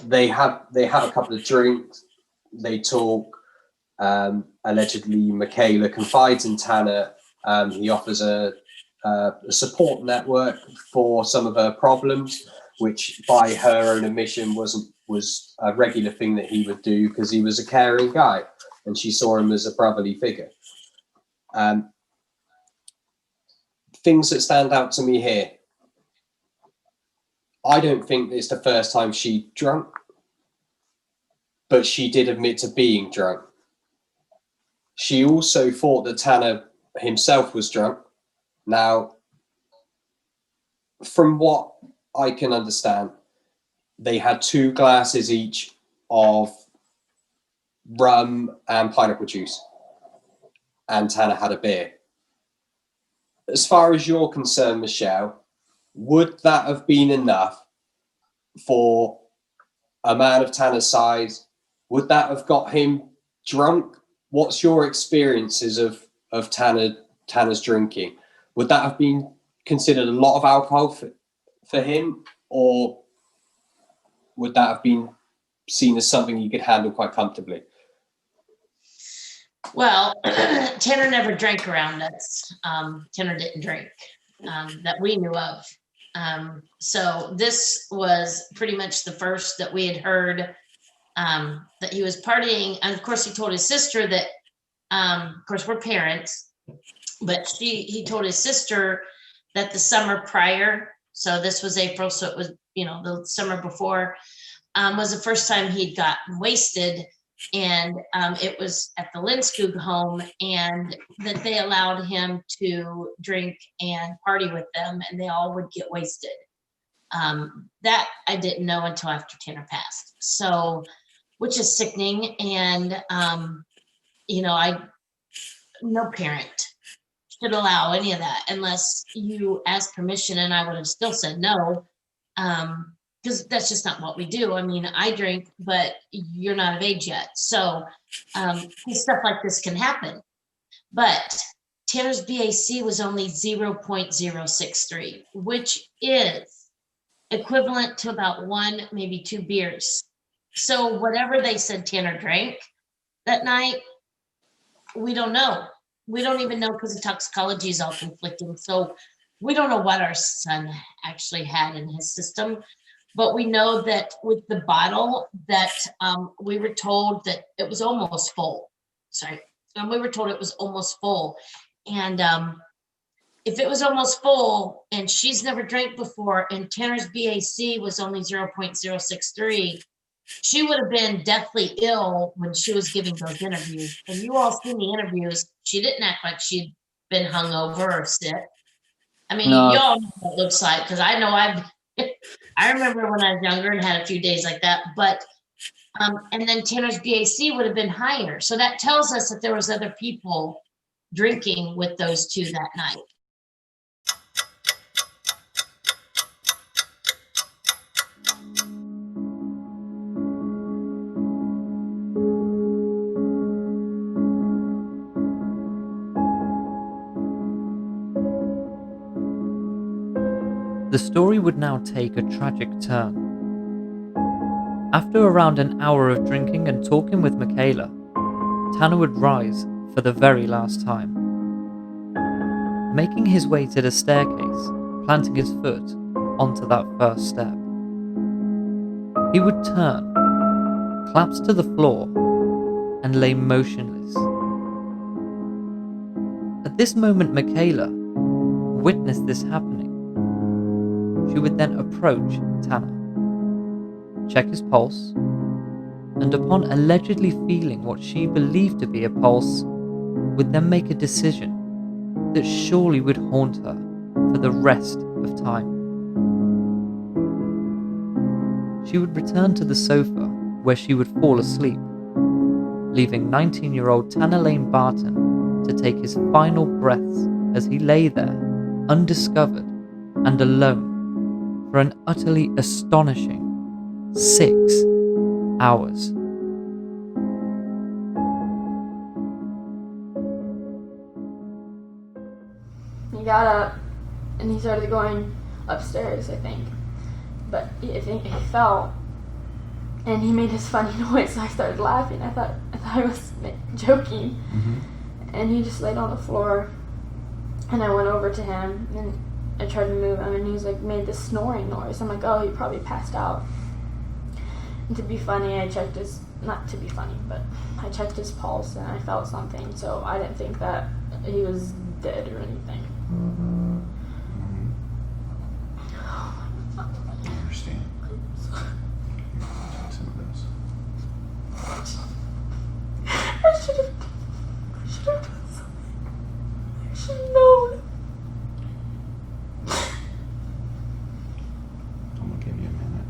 They have a couple of drinks. They talk. Allegedly, Michaela confides in Tanner. He offers a support network for some of her problems, which by her own admission was a regular thing that he would do because he was a caring guy and she saw him as a brotherly figure. Things that stand out to me here. I don't think it's the first time she drunk, but she did admit to being drunk. She also thought that Tanner himself was drunk. Now, from what I can understand, they had 2 glasses each of rum and pineapple juice, and Tanner had a beer. As far as you're concerned, Michelle, would that have been enough for a man of Tanner's size? Would that have got him drunk? What's your experiences of Tanner's drinking? Would that have been considered a lot of alcohol for him, or would that have been seen as something he could handle quite comfortably? Well, Tanner never drank around us. Tanner didn't drink that we knew of. So this was pretty much the first that we had heard that he was partying. And of course, he told his sister that, of course, we're parents, but he told his sister that the summer prior, so this was April, so it was, the summer before, was the first time he'd gotten wasted and it was at the Lindskog home, and that they allowed him to drink and party with them, and they all would get wasted. That I didn't know until after Tanner passed. So, which is sickening. And, no parent should allow any of that unless you ask permission. And I would have still said no, because that's just not what we do. I mean, I drink, but you're not of age yet. So stuff like this can happen. But Tanner's BAC was only 0.063, which is equivalent to about 1, maybe 2 beers. So whatever they said Tanner drank that night, we don't know. We don't even know, because the toxicology is all conflicting. So we don't know what our son actually had in his system. But we know that with the bottle that we were told that it was almost full. And we were told it was almost full. And if it was almost full and she's never drank before and Tanner's BAC was only 0.063, she would have been deathly ill when she was giving those interviews. And you all seen the interviews. She didn't act like she'd been hungover or sick. I mean, No. y'all know what it looks like, because I know I remember when I was younger and had a few days like that. But and then Tanner's BAC would have been higher. So that tells us that there was other people drinking with those two that night. The story would now take a tragic turn. After around an hour of drinking and talking with Michaela, Tanner would rise for the very last time. Making his way to the staircase, planting his foot onto that first step. He would turn, collapse to the floor, and lay motionless. At this moment, Michaela witnessed this happening. She would then approach Tanner, check his pulse, and upon allegedly feeling what she believed to be a pulse, would then make a decision that surely would haunt her for the rest of time. She would return to the sofa where she would fall asleep, leaving 19-year-old Tanner Lane Barton to take his final breaths as he lay there, undiscovered and alone, for an utterly astonishing 6 hours. He got up and he started going upstairs, I think. But I think he fell and he made this funny noise, so I started laughing. I thought I was joking. Mm-hmm. And he just laid on the floor, and I went over to him and I tried to move him, and he was like, made this snoring noise. I'm like, oh, he probably passed out. And to be funny, I checked his, not to be funny, but I checked his pulse and I felt something, so I didn't think that he was dead or anything. Mm-hmm. I understand. Some of this. I should have done something. I should have known. I'm gonna give you a minute.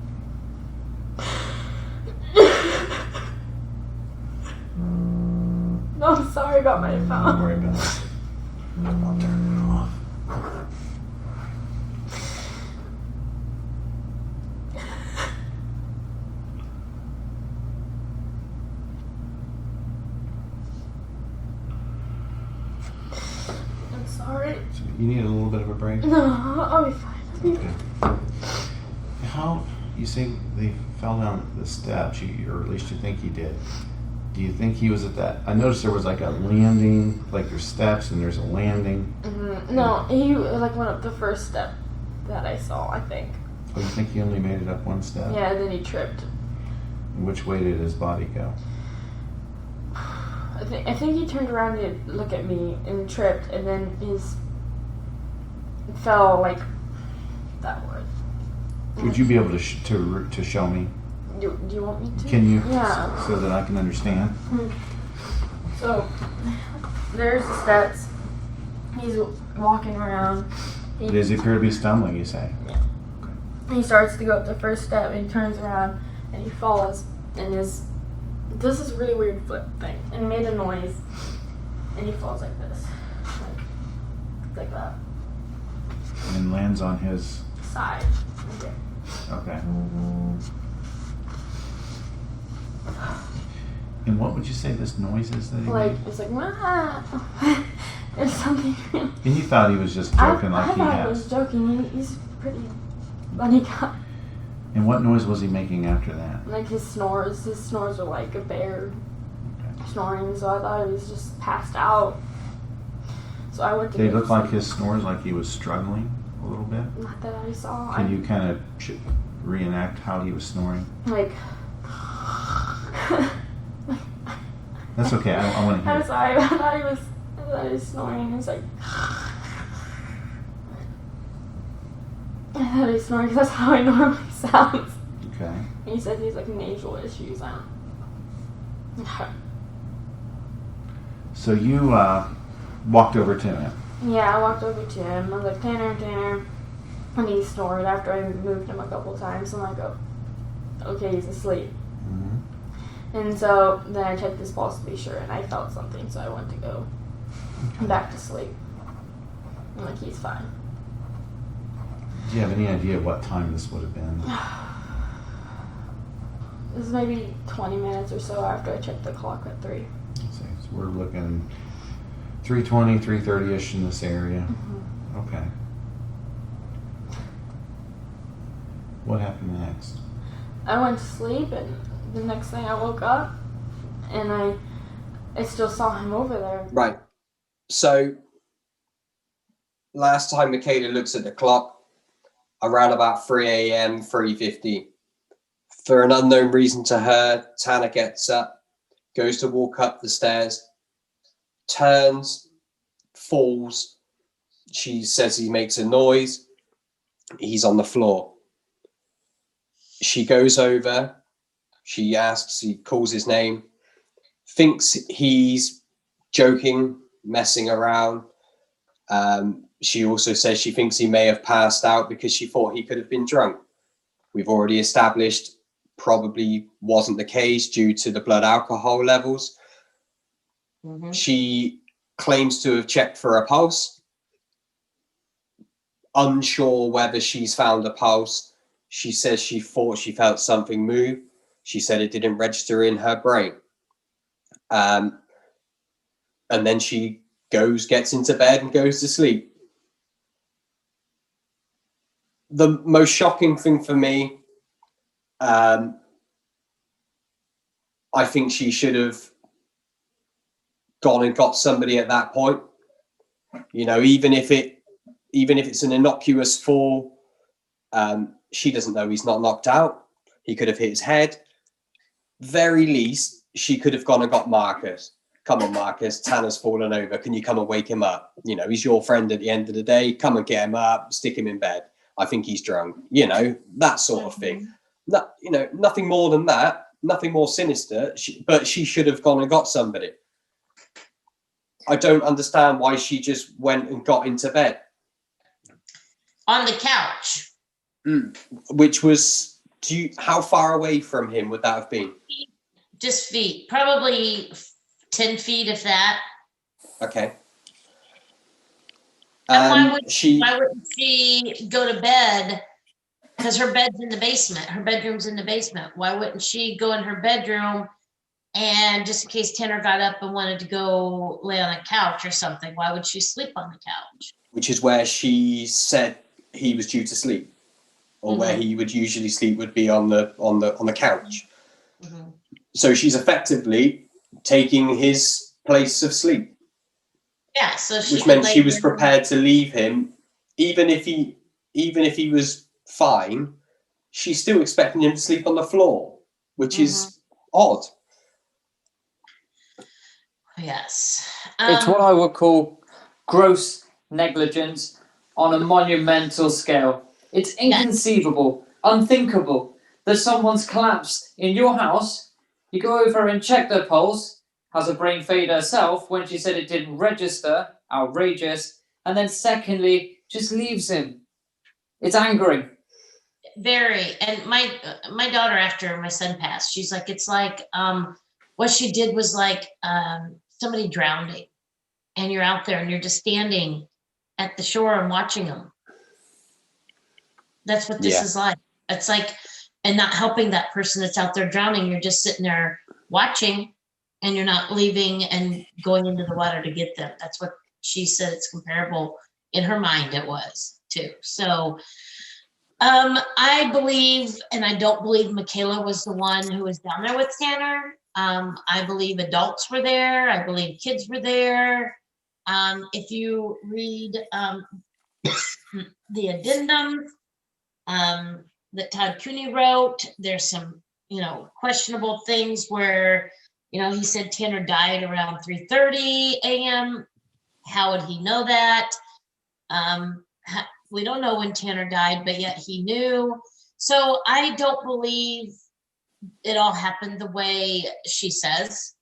No, I'm sorry about my phone. Don't worry about it. I'll turn it off. I'm sorry. So you need a little bit of a break? No, I'll be fine. Okay. How, you say they fell down the steps, or at least you think he did. Do you think he was at that? I noticed there was like a landing, like there's steps and there's a landing. Mm-hmm. No, he like went up the first step that I saw, I think. Oh, you think he only made it up one step? Yeah, and then he tripped. And which way did his body go? I think he turned around to look at me and tripped, and then his fell like that way. Would you be able to show me? Do you want me to? Can you? Yeah. So that I can understand. So, there's the steps. He's walking around. Does he appear to be stumbling, you say? Yeah. He starts to go up the first step and he turns around and he falls and does this really weird flip thing and made a noise and he falls like this. Like that. And lands on his Side. Okay. And what would you say this noise is that he Like, made? it's like, "Wah." It's something. And you thought he was just joking I like he thought he has. was joking. He's pretty funny guy. And what noise was he making after that? Like his snores are like a bear snoring, so I thought he was just passed out. So I went to Did he go look like see. his snores like he was struggling a little bit? Not that I saw. Can you kind of reenact how he was snoring? Like. That's okay. I want to hear I'm it. sorry. I thought he was snoring. It was like. I thought he was snoring because that's how he normally sounds. Okay. And he says he's like nasal issues. I don't. So you walked over to him. Yeah, I walked over to him. I was like, Tanner. And he snored after I moved him a couple times. I'm like, oh, okay, he's asleep. Mm-hmm. And so then I checked his pulse to be sure, and I felt something, so I went to go back to sleep. I'm like, he's fine. Do you have any idea what time this would have been? This is maybe 20 minutes or so after I checked the clock at 3. Let's see. So we're looking 3:20, 3:30ish in this area. Mm-hmm. Okay. What happened next? I went to sleep, and the next thing I woke up, and I still saw him over there. Right. So last time Michaela looks at the clock, around about 3 a.m., 3:50. For an unknown reason to her, Tanner gets up, goes to walk up the stairs, turns, falls. She says he makes a noise. He's on the floor. She goes over. She asks, he calls his name, thinks he's joking, messing around. She also says she thinks he may have passed out because she thought he could have been drunk. We've already established probably wasn't the case due to the blood alcohol levels. Mm-hmm. She claims to have checked for a pulse. Unsure whether she's found a pulse. She says she thought she felt something move. She said it didn't register in her brain. And then she gets into bed and goes to sleep. The most shocking thing for me, I think she should have gone and got somebody at that point. You know, even if it's an innocuous fall, she doesn't know he's not knocked out. He could have hit his head. Very least, she could have gone and got Marcus. Come on, Marcus, Tanner's fallen over. Can you come and wake him up? You know, he's your friend at the end of the day. Come and get him up, stick him in bed. I think he's drunk. You know, that sort of thing. No, you know, nothing more than that, nothing more sinister, but she should have gone and got somebody. I don't understand why she just went and got into bed. On the couch. Which was, how far away from him would that have been? Just feet, probably 10 feet, if that. Okay. And why wouldn't she go to bed? Because her bed's in the basement. Her bedroom's in the basement. Why wouldn't she go in her bedroom and just in case Tanner got up and wanted to go lay on a couch or something, why would she sleep on the couch? Which is where she said he was due to sleep, or where he would usually sleep would be on the couch. Mm-hmm. So she's effectively taking his place of sleep. Yeah, so which meant she was prepared to leave him, even if he was fine. She's still expecting him to sleep on the floor, which is odd. Yes, it's what I would call gross negligence on a monumental scale. It's inconceivable, unthinkable that someone's collapsed in your house. You go over and check their pulse, has a brain fade herself when she said it didn't register, outrageous, and then secondly, just leaves him. It's angering. Very. And my daughter, after my son passed, she's like, it's like what she did was like somebody drowning, and you're out there and you're just standing at the shore and watching them. That's what this is like. It's like, and not helping that person that's out there drowning. You're just sitting there watching, and you're not leaving and going into the water to get them. That's what she said. It's comparable in her mind. It was too. So I believe, and I don't believe Michaela was the one who was down there with Tanner. I believe adults were there. I believe kids were there. If you read the addendum that Todd Cooney wrote, there's some, questionable things where, he said Tanner died around 3:30 a.m. How would he know that? We don't know when Tanner died, but yet he knew. So I don't believe it all happened the way she says,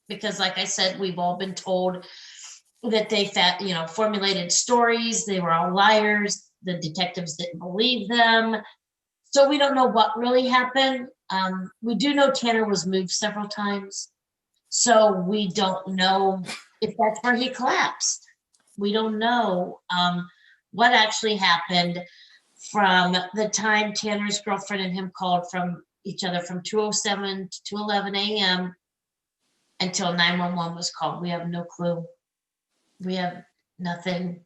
because like I said, we've all been told that they formulated stories. They were all liars. The detectives didn't believe them. So we don't know what really happened. We do know Tanner was moved several times. So we don't know if that's where he collapsed. We don't know what actually happened from the time Tanner's girlfriend and him called from each other from 2:07 to 2:11 a.m. until 911 was called. We have no clue. We have nothing.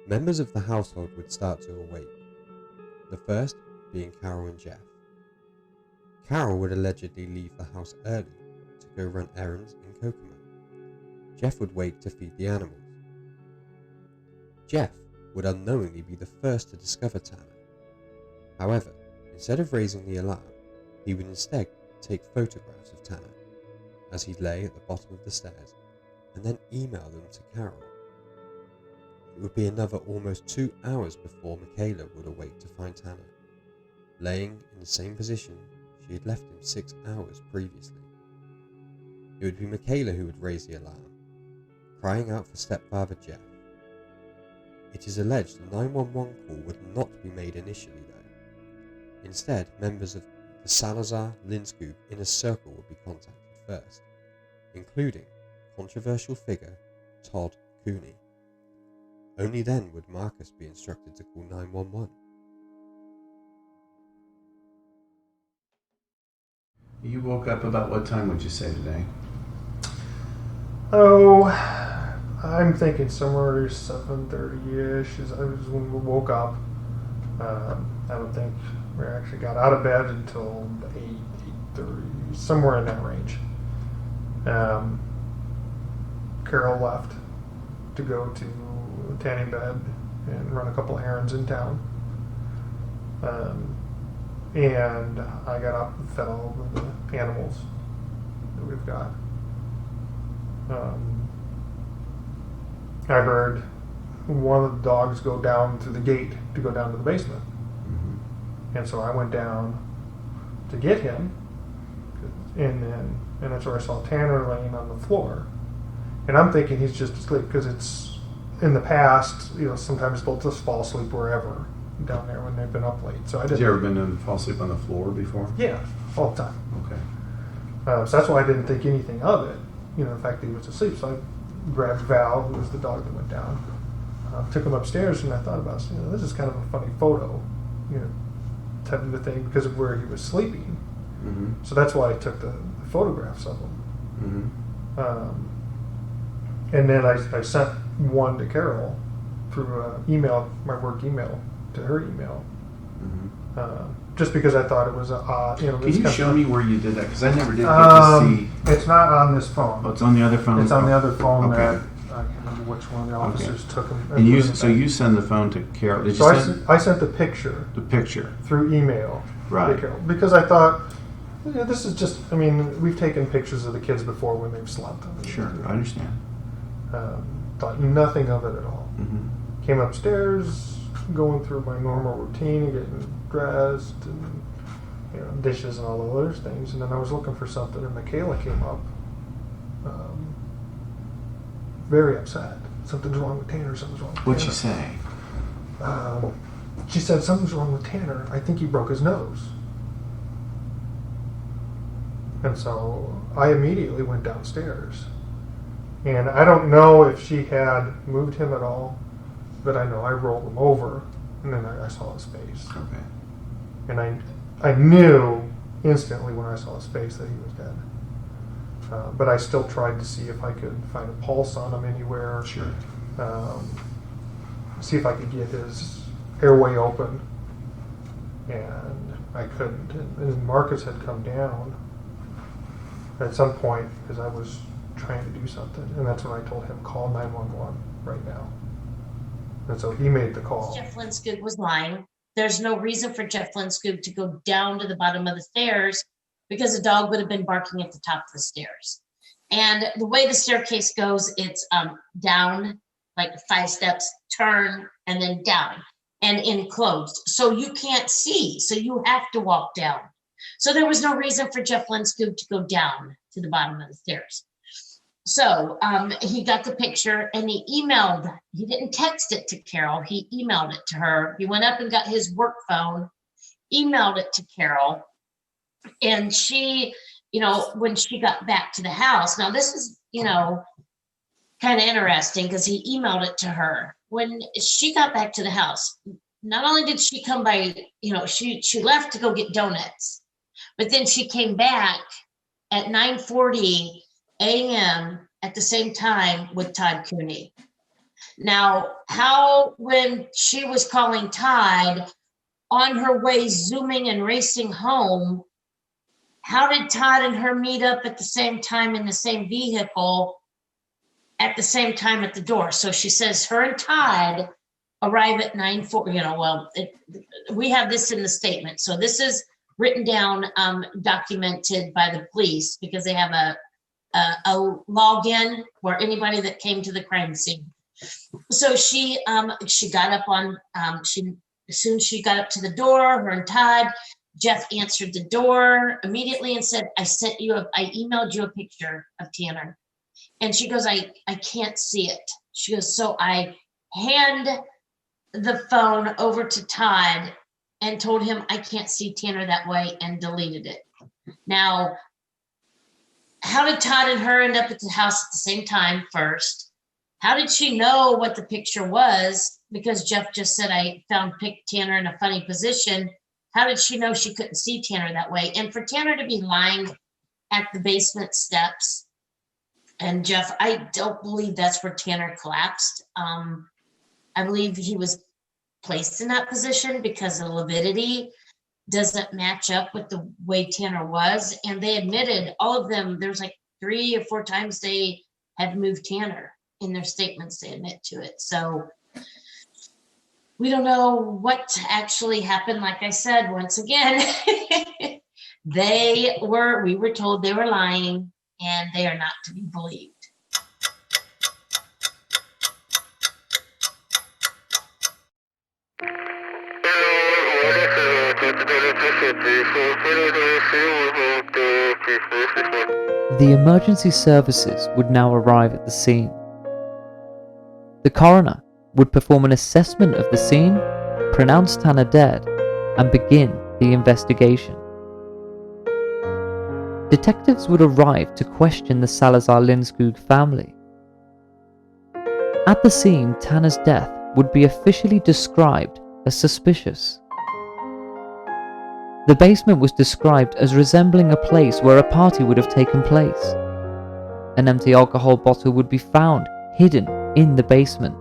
Members of the household would start to awake, the first being Carol and Jeff. Carol would allegedly leave the house early to go run errands in Kokomo. Jeff would wake to feed the animals. Jeff would unknowingly be the first to discover Tanner. However, instead of raising the alarm, he would instead take photographs of Tanner as he'd lay at the bottom of the stairs and then email them to Carol. It would be another almost 2 hours before Michaela would awake to find Tanner, laying in the same position she had left him 6 hours previously. It would be Michaela who would raise the alarm, crying out for stepfather Jeff. It is alleged the 911 call would not be made initially though. Instead, members of the Salazar-Linscoop inner circle would be contacted first, including controversial figure Todd Cooney. Only then would Marcus be instructed to call 911. You woke up about what time would you say today? Oh, I'm thinking somewhere 7:30-ish is when we woke up. I don't think we actually got out of bed until 8:30, somewhere in that range. Carol left to go to tanning bed and run a couple of errands in town. And I got up and fed all of the animals that we've got. I heard one of the dogs go down through the gate to go down to the basement. Mm-hmm. And so I went down to get him, and that's where I saw Tanner laying on the floor. And I'm thinking he's just asleep because it's in the past, sometimes they'll just fall asleep wherever down there when they've been up late. So I didn't. Have you ever been to fall asleep on the floor before? Yeah, all the time. Okay. So that's why I didn't think anything of it, the fact that he was asleep. So I grabbed Val, who was the dog that went down, took him upstairs, and I thought about, this is kind of a funny photo, type of a thing because of where he was sleeping. Mm-hmm. So that's why I took the photographs of him. Mm-hmm. And then I sent one to Carol through email, my work email, to her email. Mm-hmm. Just because I thought it was odd. Can you show me where you did that? Because I never did get to see. It's not on this phone. Oh, it's on the other phone? It's on the other phone okay. that I can't remember which one of the officers took them. And you send the phone to Carol. I sent the picture. The picture. Through email. Right. To Carol. Because I thought, Yeah, this is just, I mean, we've taken pictures of the kids before when they've slept. I mean, Sure, I understand. Thought nothing of it at all. Mm-hmm. Came upstairs, going through my normal routine, getting dressed, and dishes and all the other things. And then I was looking for something, and Michaela came up, very upset. Something's wrong with Tanner. Something's wrong with Tanner. What'd she say? She said, something's wrong with Tanner. I think he broke his nose. And so I immediately went downstairs. And I don't know if she had moved him at all, but I know I rolled him over, and then I saw his face. Okay. And I knew instantly when I saw his face that he was dead. But I still tried to see if I could find a pulse on him anywhere. Sure. See if I could get his airway open. And I couldn't. And Marcus had come down at some point because I was trying to do something. And that's when I told him, call 911 right now. And so he made the call. Jeff Linskog was lying. There's no reason for Jeff Linskog to go down to the bottom of the stairs because the dog would have been barking at the top of the stairs. And the way the staircase goes, it's down, like 5 steps, turn, and then down, and enclosed. So you can't see, so you have to walk down. So there was no reason for Jeff Linskog to go down to the bottom of the stairs. So he got the picture and he didn't text it to Carol, he emailed it to her. He went up and got his work phone, emailed it to Carol, and she, when she got back to the house, now this is, kind of interesting because he emailed it to her. When she got back to the house, not only did she come by, she left to go get donuts, but then she came back at 9:40 a.m. at the same time with Todd Cooney. Now, when she was calling Todd on her way zooming and racing home, how did Todd and her meet up at the same time in the same vehicle at the same time at the door? So she says her and Todd arrive at 9:40. We have this in the statement. So this is written down, documented by the police because they have a login where anybody that came to the crime scene. So she got up on, as soon as she got up to the door, her and Todd, Jeff answered the door immediately and said, I emailed you a picture of Tanner. And she goes, I can't see it. She goes, so I hand the phone over to Todd and told him I can't see Tanner that way and deleted it. Now, how did Todd and her end up at the house at the same time first? How did she know what the picture was? Because Jeff just said I found Tanner in a funny position. How did she know she couldn't see Tanner that way? And for Tanner to be lying at the basement steps, and Jeff, I don't believe that's where Tanner collapsed. I believe he was placed in that position because the lividity doesn't match up with the way Tanner was. And they admitted, all of them, there's like 3 or 4 times they had moved Tanner in their statements, they admit to it. So we don't know what actually happened. Like I said, once again, we were told they were lying and they are not to be believed. The emergency services would now arrive at the scene. The coroner would perform an assessment of the scene, pronounce Tanner dead, and begin the investigation. Detectives would arrive to question the Salazar-Linskog family. At the scene, Tanner's death would be officially described as suspicious. The basement was described as resembling a place where a party would have taken place. An empty alcohol bottle would be found hidden in the basement.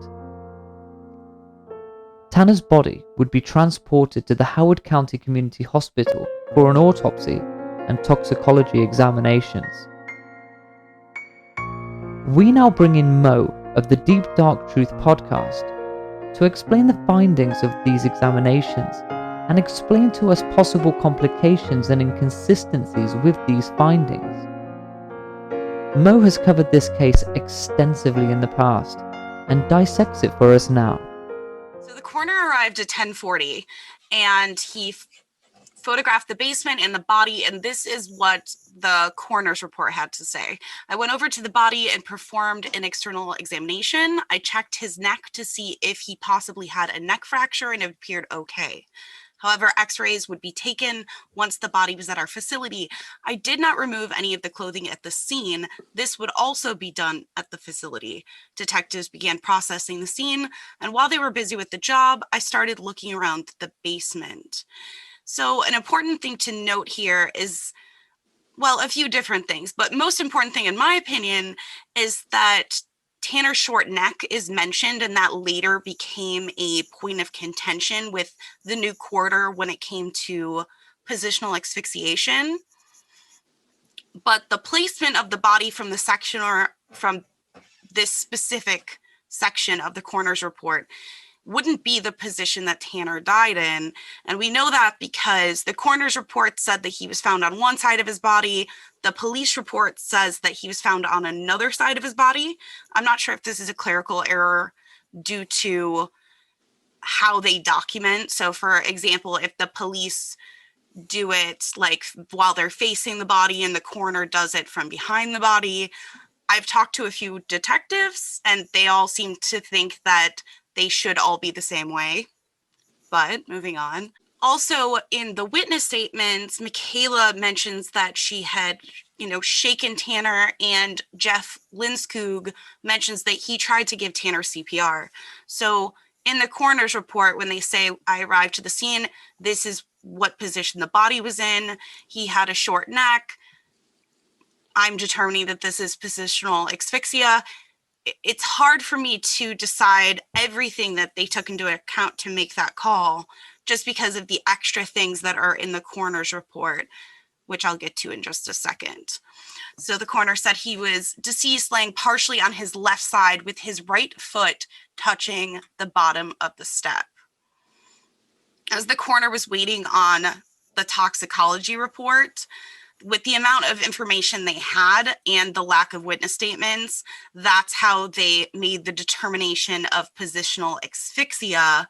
Tanner's body would be transported to the Howard County Community Hospital for an autopsy and toxicology examinations. We now bring in Mo of the Deep Dark Truth podcast to explain the findings of these examinations and explain to us possible complications and inconsistencies with these findings. Mo has covered this case extensively in the past and dissects it for us now. So the coroner arrived at 10:40 and he photographed the basement and the body, and this is what the coroner's report had to say. I went over to the body and performed an external examination. I checked his neck to see if he possibly had a neck fracture, and it appeared okay. However, x-rays would be taken once the body was at our facility. I did not remove any of the clothing at the scene. This would also be done at the facility. Detectives began processing the scene, and while they were busy with the job, I started looking around the basement. So an important thing to note here is, well, a few different things, but most important thing in my opinion is that Tanner's short neck is mentioned, and that later became a point of contention with the new quarter when it came to positional asphyxiation. But the placement of the body from the section, or from this specific section of the coroner's report, wouldn't be the position that Tanner died in. And we know that because the coroner's report said that he was found on one side of his body. The police report says that he was found on another side of his body. I'm not sure if this is a clerical error due to how they document. So for example, if the police do it like while they're facing the body and the coroner does it from behind the body, I've talked to a few detectives and they all seem to think that they should all be the same way. But moving on. Also, in the witness statements, Michaela mentions that she had, shaken Tanner, and Jeff Linskog mentions that he tried to give Tanner CPR. So in the coroner's report, when they say, I arrived to the scene, this is what position the body was in. He had a short neck. I'm determining that this is positional asphyxia. It's hard for me to decide everything that they took into account to make that call, just because of the extra things that are in the coroner's report, which I'll get to in just a second. So the coroner said he was deceased laying partially on his left side with his right foot touching the bottom of the step. As the coroner was waiting on the toxicology report, with the amount of information they had and the lack of witness statements, that's how they made the determination of positional asphyxia,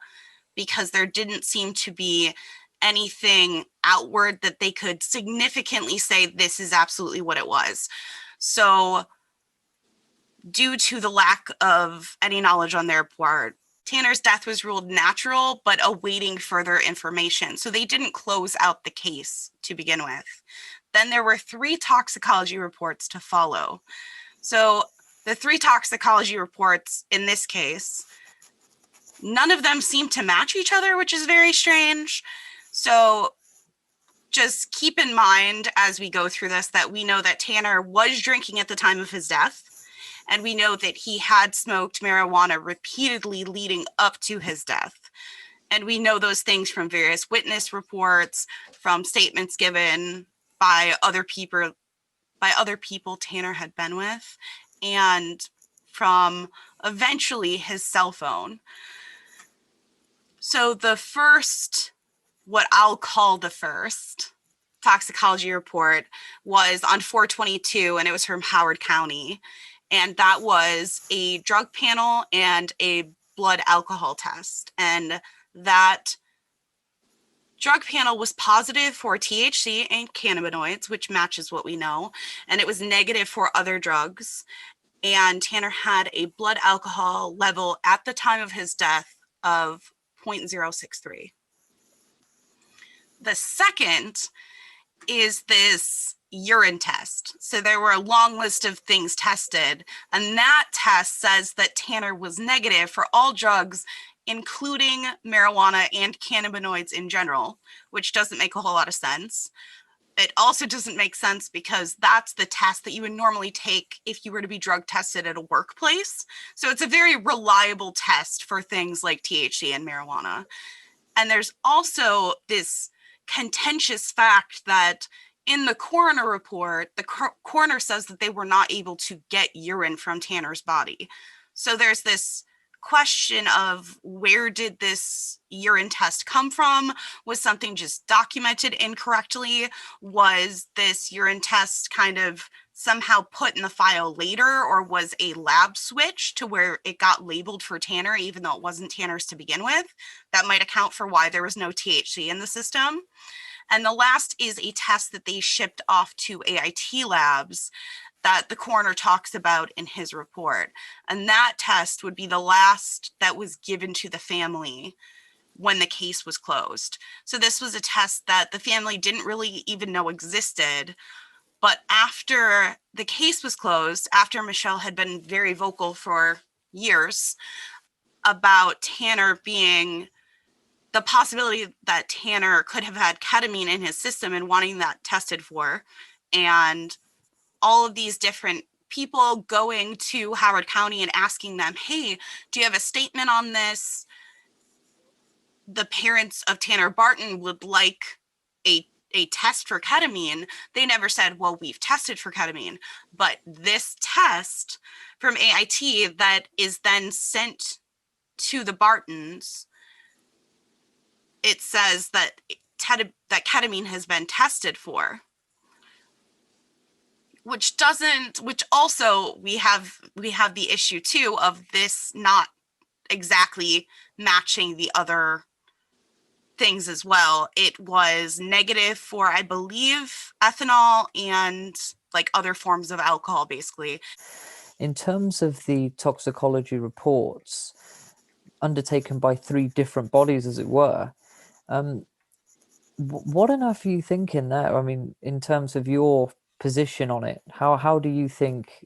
because there didn't seem to be anything outward that they could significantly say this is absolutely what it was. So due to the lack of any knowledge on their part, Tanner's death was ruled natural, but awaiting further information. So they didn't close out the case to begin with. Then there were 3 toxicology reports to follow. So the 3 toxicology reports in this case, none of them seem to match each other, which is very strange. So just keep in mind as we go through this that we know that Tanner was drinking at the time of his death, and we know that he had smoked marijuana repeatedly leading up to his death. And we know those things from various witness reports, from statements given by other people Tanner had been with, and from eventually his cell phone. So the first, what I'll call the first toxicology report, was on 4/22, and it was from Howard County. And that was a drug panel and a blood alcohol test. And that drug panel was positive for THC and cannabinoids, which matches what we know, and it was negative for other drugs. And Tanner had a blood alcohol level at the time of his death of 0.063. The second is this urine test. So there were a long list of things tested, and that test says that Tanner was negative for all drugs, including marijuana and cannabinoids in general, which doesn't make a whole lot of sense. It also doesn't make sense because that's the test that you would normally take if you were to be drug tested at a workplace. So it's a very reliable test for things like THC and marijuana. And there's also this contentious fact that in the coroner report, the coroner says that they were not able to get urine from Tanner's body. So there's this question of where did this urine test come from? Was something just documented incorrectly? Was this urine test kind of somehow put in the file later, or was a lab switch to where it got labeled for Tanner even though it wasn't Tanner's to begin with? That might account for why there was no THC in the system. And the last is a test that they shipped off to AIT labs that the coroner talks about in his report. And that test would be the last that was given to the family when the case was closed. So this was a test that the family didn't really even know existed. But after the case was closed, after Michelle had been very vocal for years about Tanner being the possibility that Tanner could have had ketamine in his system and wanting that tested for, and all of these different people going to Howard County and asking them, hey, do you have a statement on this? The parents of Tanner Barton would like a test for ketamine. They never said, well, we've tested for ketamine. But this test from AIT that is then sent to the Bartons, it says that ketamine has been tested for. Which also we have the issue too of this not exactly matching the other things as well. It was negative for, I believe, ethanol and like other forms of alcohol, basically. In terms of the toxicology reports undertaken by 3 different bodies, as it were, what on earth are you thinking there? I mean, in terms of your position on it, how do you think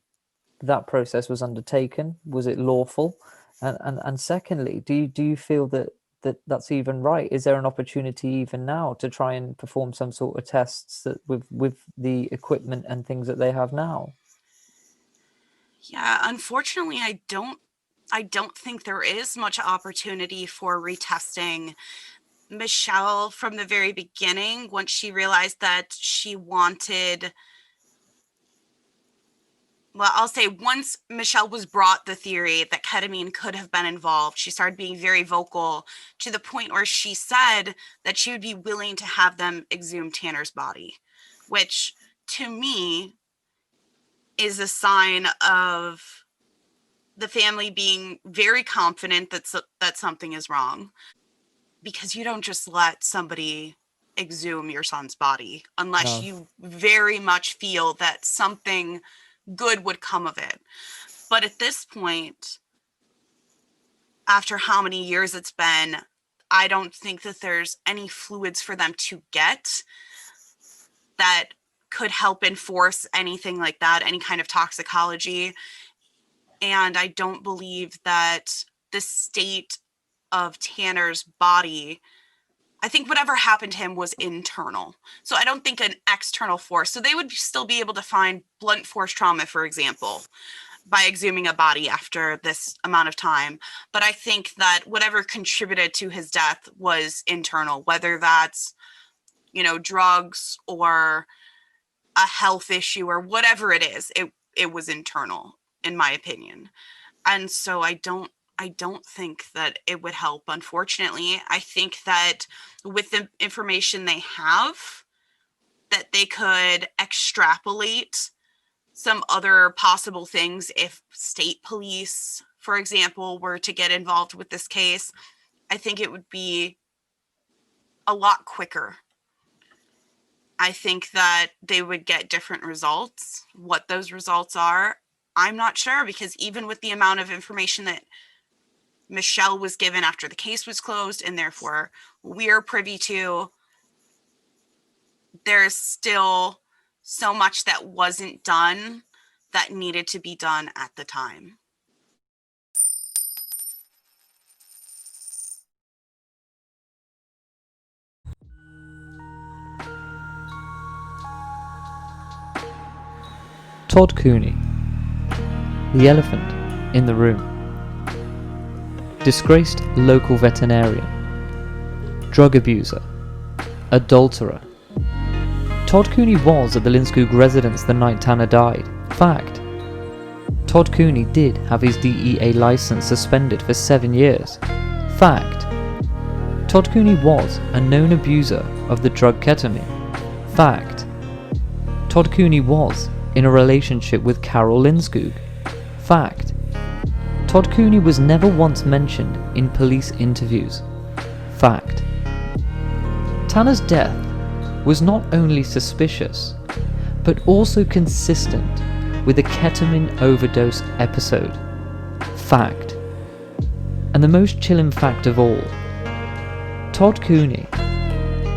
that process was undertaken? Was it lawful? And secondly, do you feel that's even right? Is there an opportunity even now to try and perform some sort of tests that with the equipment and things that they have now? Yeah, unfortunately, I don't think there is much opportunity for retesting. Michelle, from the very beginning, once she realized that she wanted, well, I'll say once Michelle was brought the theory that ketamine could have been involved, she started being very vocal to the point where she said that she would be willing to have them exhume Tanner's body, which to me is a sign of the family being very confident that something is wrong, because you don't just let somebody exhume your son's body unless you very much feel that something good would come of it. But at this point, after how many years it's been, I don't think that there's any fluids for them to get that could help enforce anything like that, any kind of toxicology. And I don't believe that the state of Tanner's body, I think whatever happened to him was internal. So I don't think an external force. So they would still be able to find blunt force trauma, for example, by exhuming a body after this amount of time. But I think that whatever contributed to his death was internal, whether that's, drugs or a health issue or whatever it is, it was internal, in my opinion. And so I don't think that it would help, unfortunately. I think that with the information they have, that they could extrapolate some other possible things if state police, for example, were to get involved with this case. I think it would be a lot quicker. I think that they would get different results. What those results are, I'm not sure, because even with the amount of information that Michelle was given after the case was closed, and therefore we're privy to, there's still so much that wasn't done that needed to be done at the time. Todd Cooney, the elephant in the room. Disgraced local veterinarian, drug abuser, adulterer. Todd Cooney was at the Linskog residence the night Tanner died. Fact. Todd Cooney did have his DEA license suspended for 7 years. Fact. Todd Cooney was a known abuser of the drug ketamine. Fact. Todd Cooney was in a relationship with Carol Lindskog. Fact. Todd Cooney was never once mentioned in police interviews. Fact. Tanner's death was not only suspicious, but also consistent with a ketamine overdose episode. Fact. And the most chilling fact of all, Todd Cooney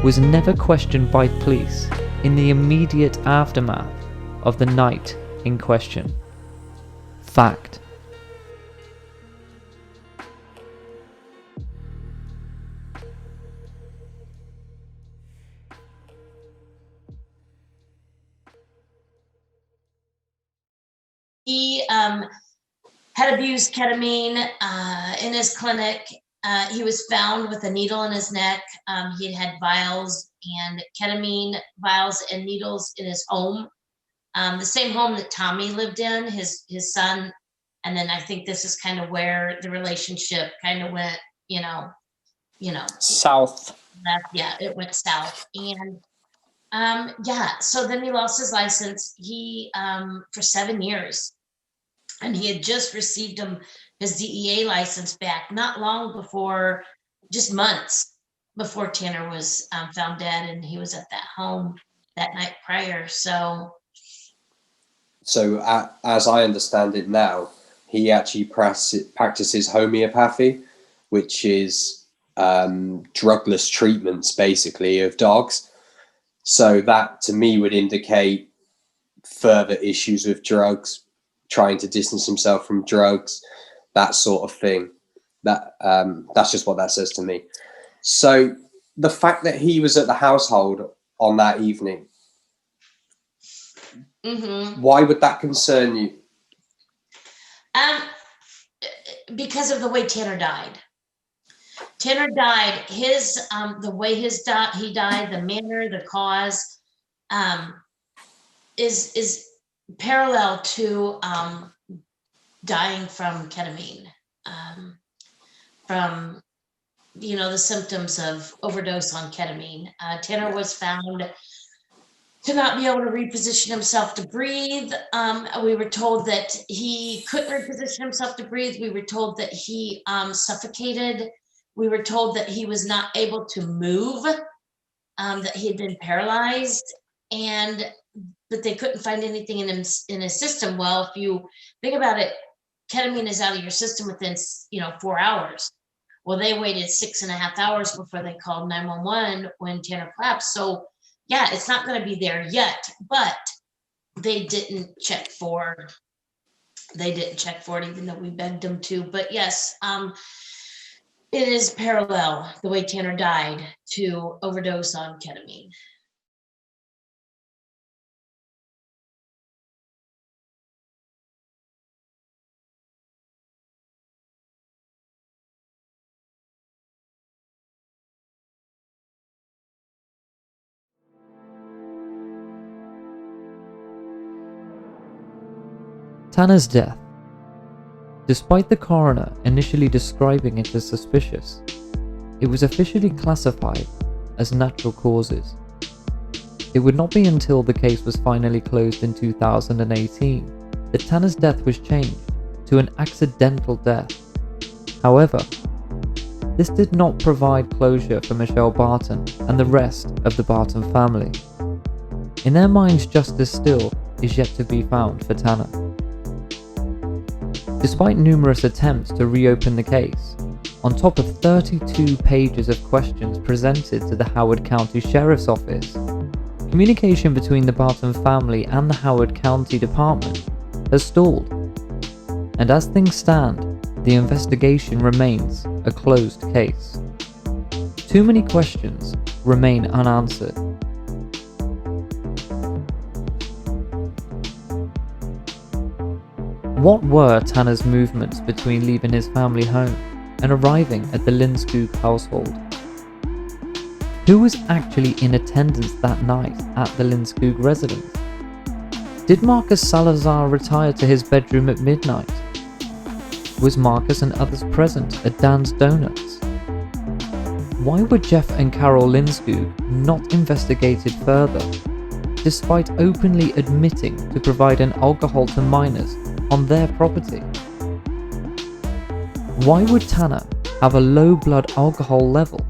was never questioned by police in the immediate aftermath of the night in question. Fact. He had abused ketamine in his clinic. He was found with a needle in his neck. He had vials and ketamine vials and needles in his home, the same home that Tommy lived in, his son. And then I think this is kind of where the relationship kind of went, South. Yeah, it went south. And so then he lost his license. He for 7 years, and he had just received his DEA license back not long before, just months before Tanner was found dead, and he was at that home that night prior. So as I understand it now, he actually practices homeopathy, which is drugless treatments basically of dogs. So that to me would indicate further issues with drugs, trying to distance himself from drugs, that sort of thing. That's just what that says to me. So the fact that he was at the household on that evening, why would that concern you? Because of the way Tanner died. Tanner died. His the way he died, the manner, the cause, is parallel to dying from ketamine, from the symptoms of overdose on ketamine. Tanner was found to not be able to reposition himself to breathe. We were told that he couldn't reposition himself to breathe. We were told that he suffocated. We were told that he was not able to move, that he had been paralyzed, but they couldn't find anything in his system. Well, if you think about it, ketamine is out of your system within 4 hours. Well, they waited 6.5 hours before they called 911 when Tanner collapsed. So yeah, it's not going to be there yet, but they didn't check for it, even though we begged them to. But yes, it is parallel, the way Tanner died, to overdose on ketamine. Tanner's death. Despite the coroner initially describing it as suspicious, it was officially classified as natural causes. It would not be until the case was finally closed in 2018 that Tanner's death was changed to an accidental death. However, this did not provide closure for Michelle Barton and the rest of the Barton family. In their minds, justice still is yet to be found for Tanner. Despite numerous attempts to reopen the case, on top of 32 pages of questions presented to the Howard County Sheriff's Office, communication between the Barton family and the Howard County Department has stalled. And as things stand, the investigation remains a closed case. Too many questions remain unanswered. What were Tanner's movements between leaving his family home and arriving at the Lindskog household? Who was actually in attendance that night at the Lindskog residence? Did Marcus Salazar retire to his bedroom at midnight? Was Marcus and others present at Dan's Donuts? Why were Jeff and Carol Lindskog not investigated further, despite openly admitting to providing alcohol to minors on their property? Why would Tanner have a low blood alcohol level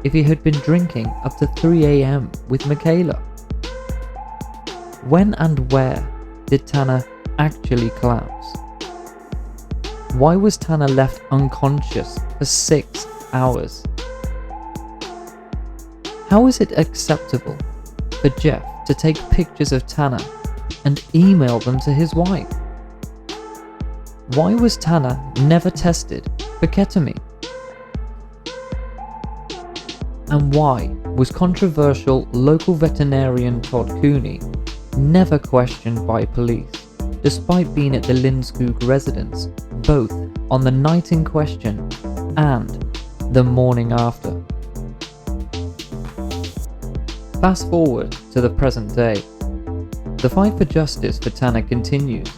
if he had been drinking up to 3 a.m. with Michaela? When and where did Tanner actually collapse? Why was Tanner left unconscious for 6 hours? How is it acceptable for Jeff to take pictures of Tanner and email them to his wife? Why was Tanner never tested for ketamine? And why was controversial local veterinarian Todd Cooney never questioned by police, despite being at the Lindskog residence both on the night in question and the morning after? Fast forward to the present day. The fight for justice for Tanner continues.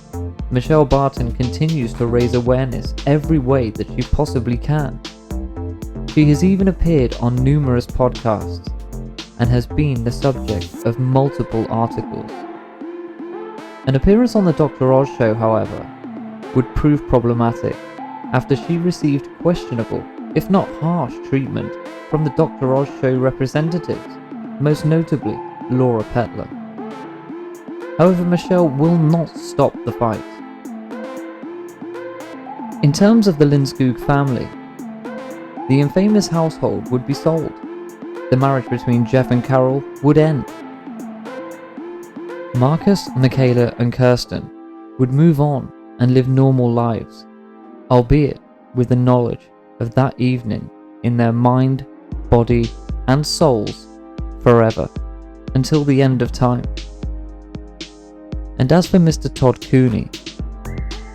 Michelle Barton continues to raise awareness every way that she possibly can. She has even appeared on numerous podcasts and has been the subject of multiple articles. An appearance on the Dr. Oz show, however, would prove problematic after she received questionable, if not harsh, treatment from the Dr. Oz show representatives, most notably Laura Petler. However, Michelle will not stop the fight. In terms of the Lindskog family, the infamous household would be sold. The marriage between Jeff and Carol would end. Marcus, Michaela and Kirsten would move on and live normal lives, albeit with the knowledge of that evening in their mind, body and souls forever, until the end of time. And as for Mr. Todd Cooney,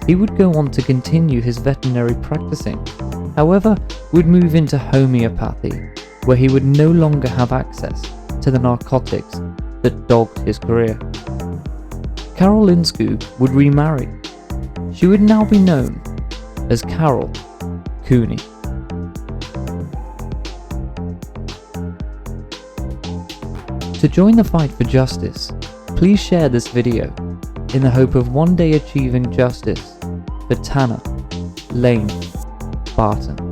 he would go on to continue his veterinary practicing, however would move into homeopathy, where he would no longer have access to the narcotics that dogged his career. Carol Lindskog would remarry. She would now be known as Carol Cooney. To join the fight for justice, please share this video in the hope of one day achieving justice for Tanner Lane Barton.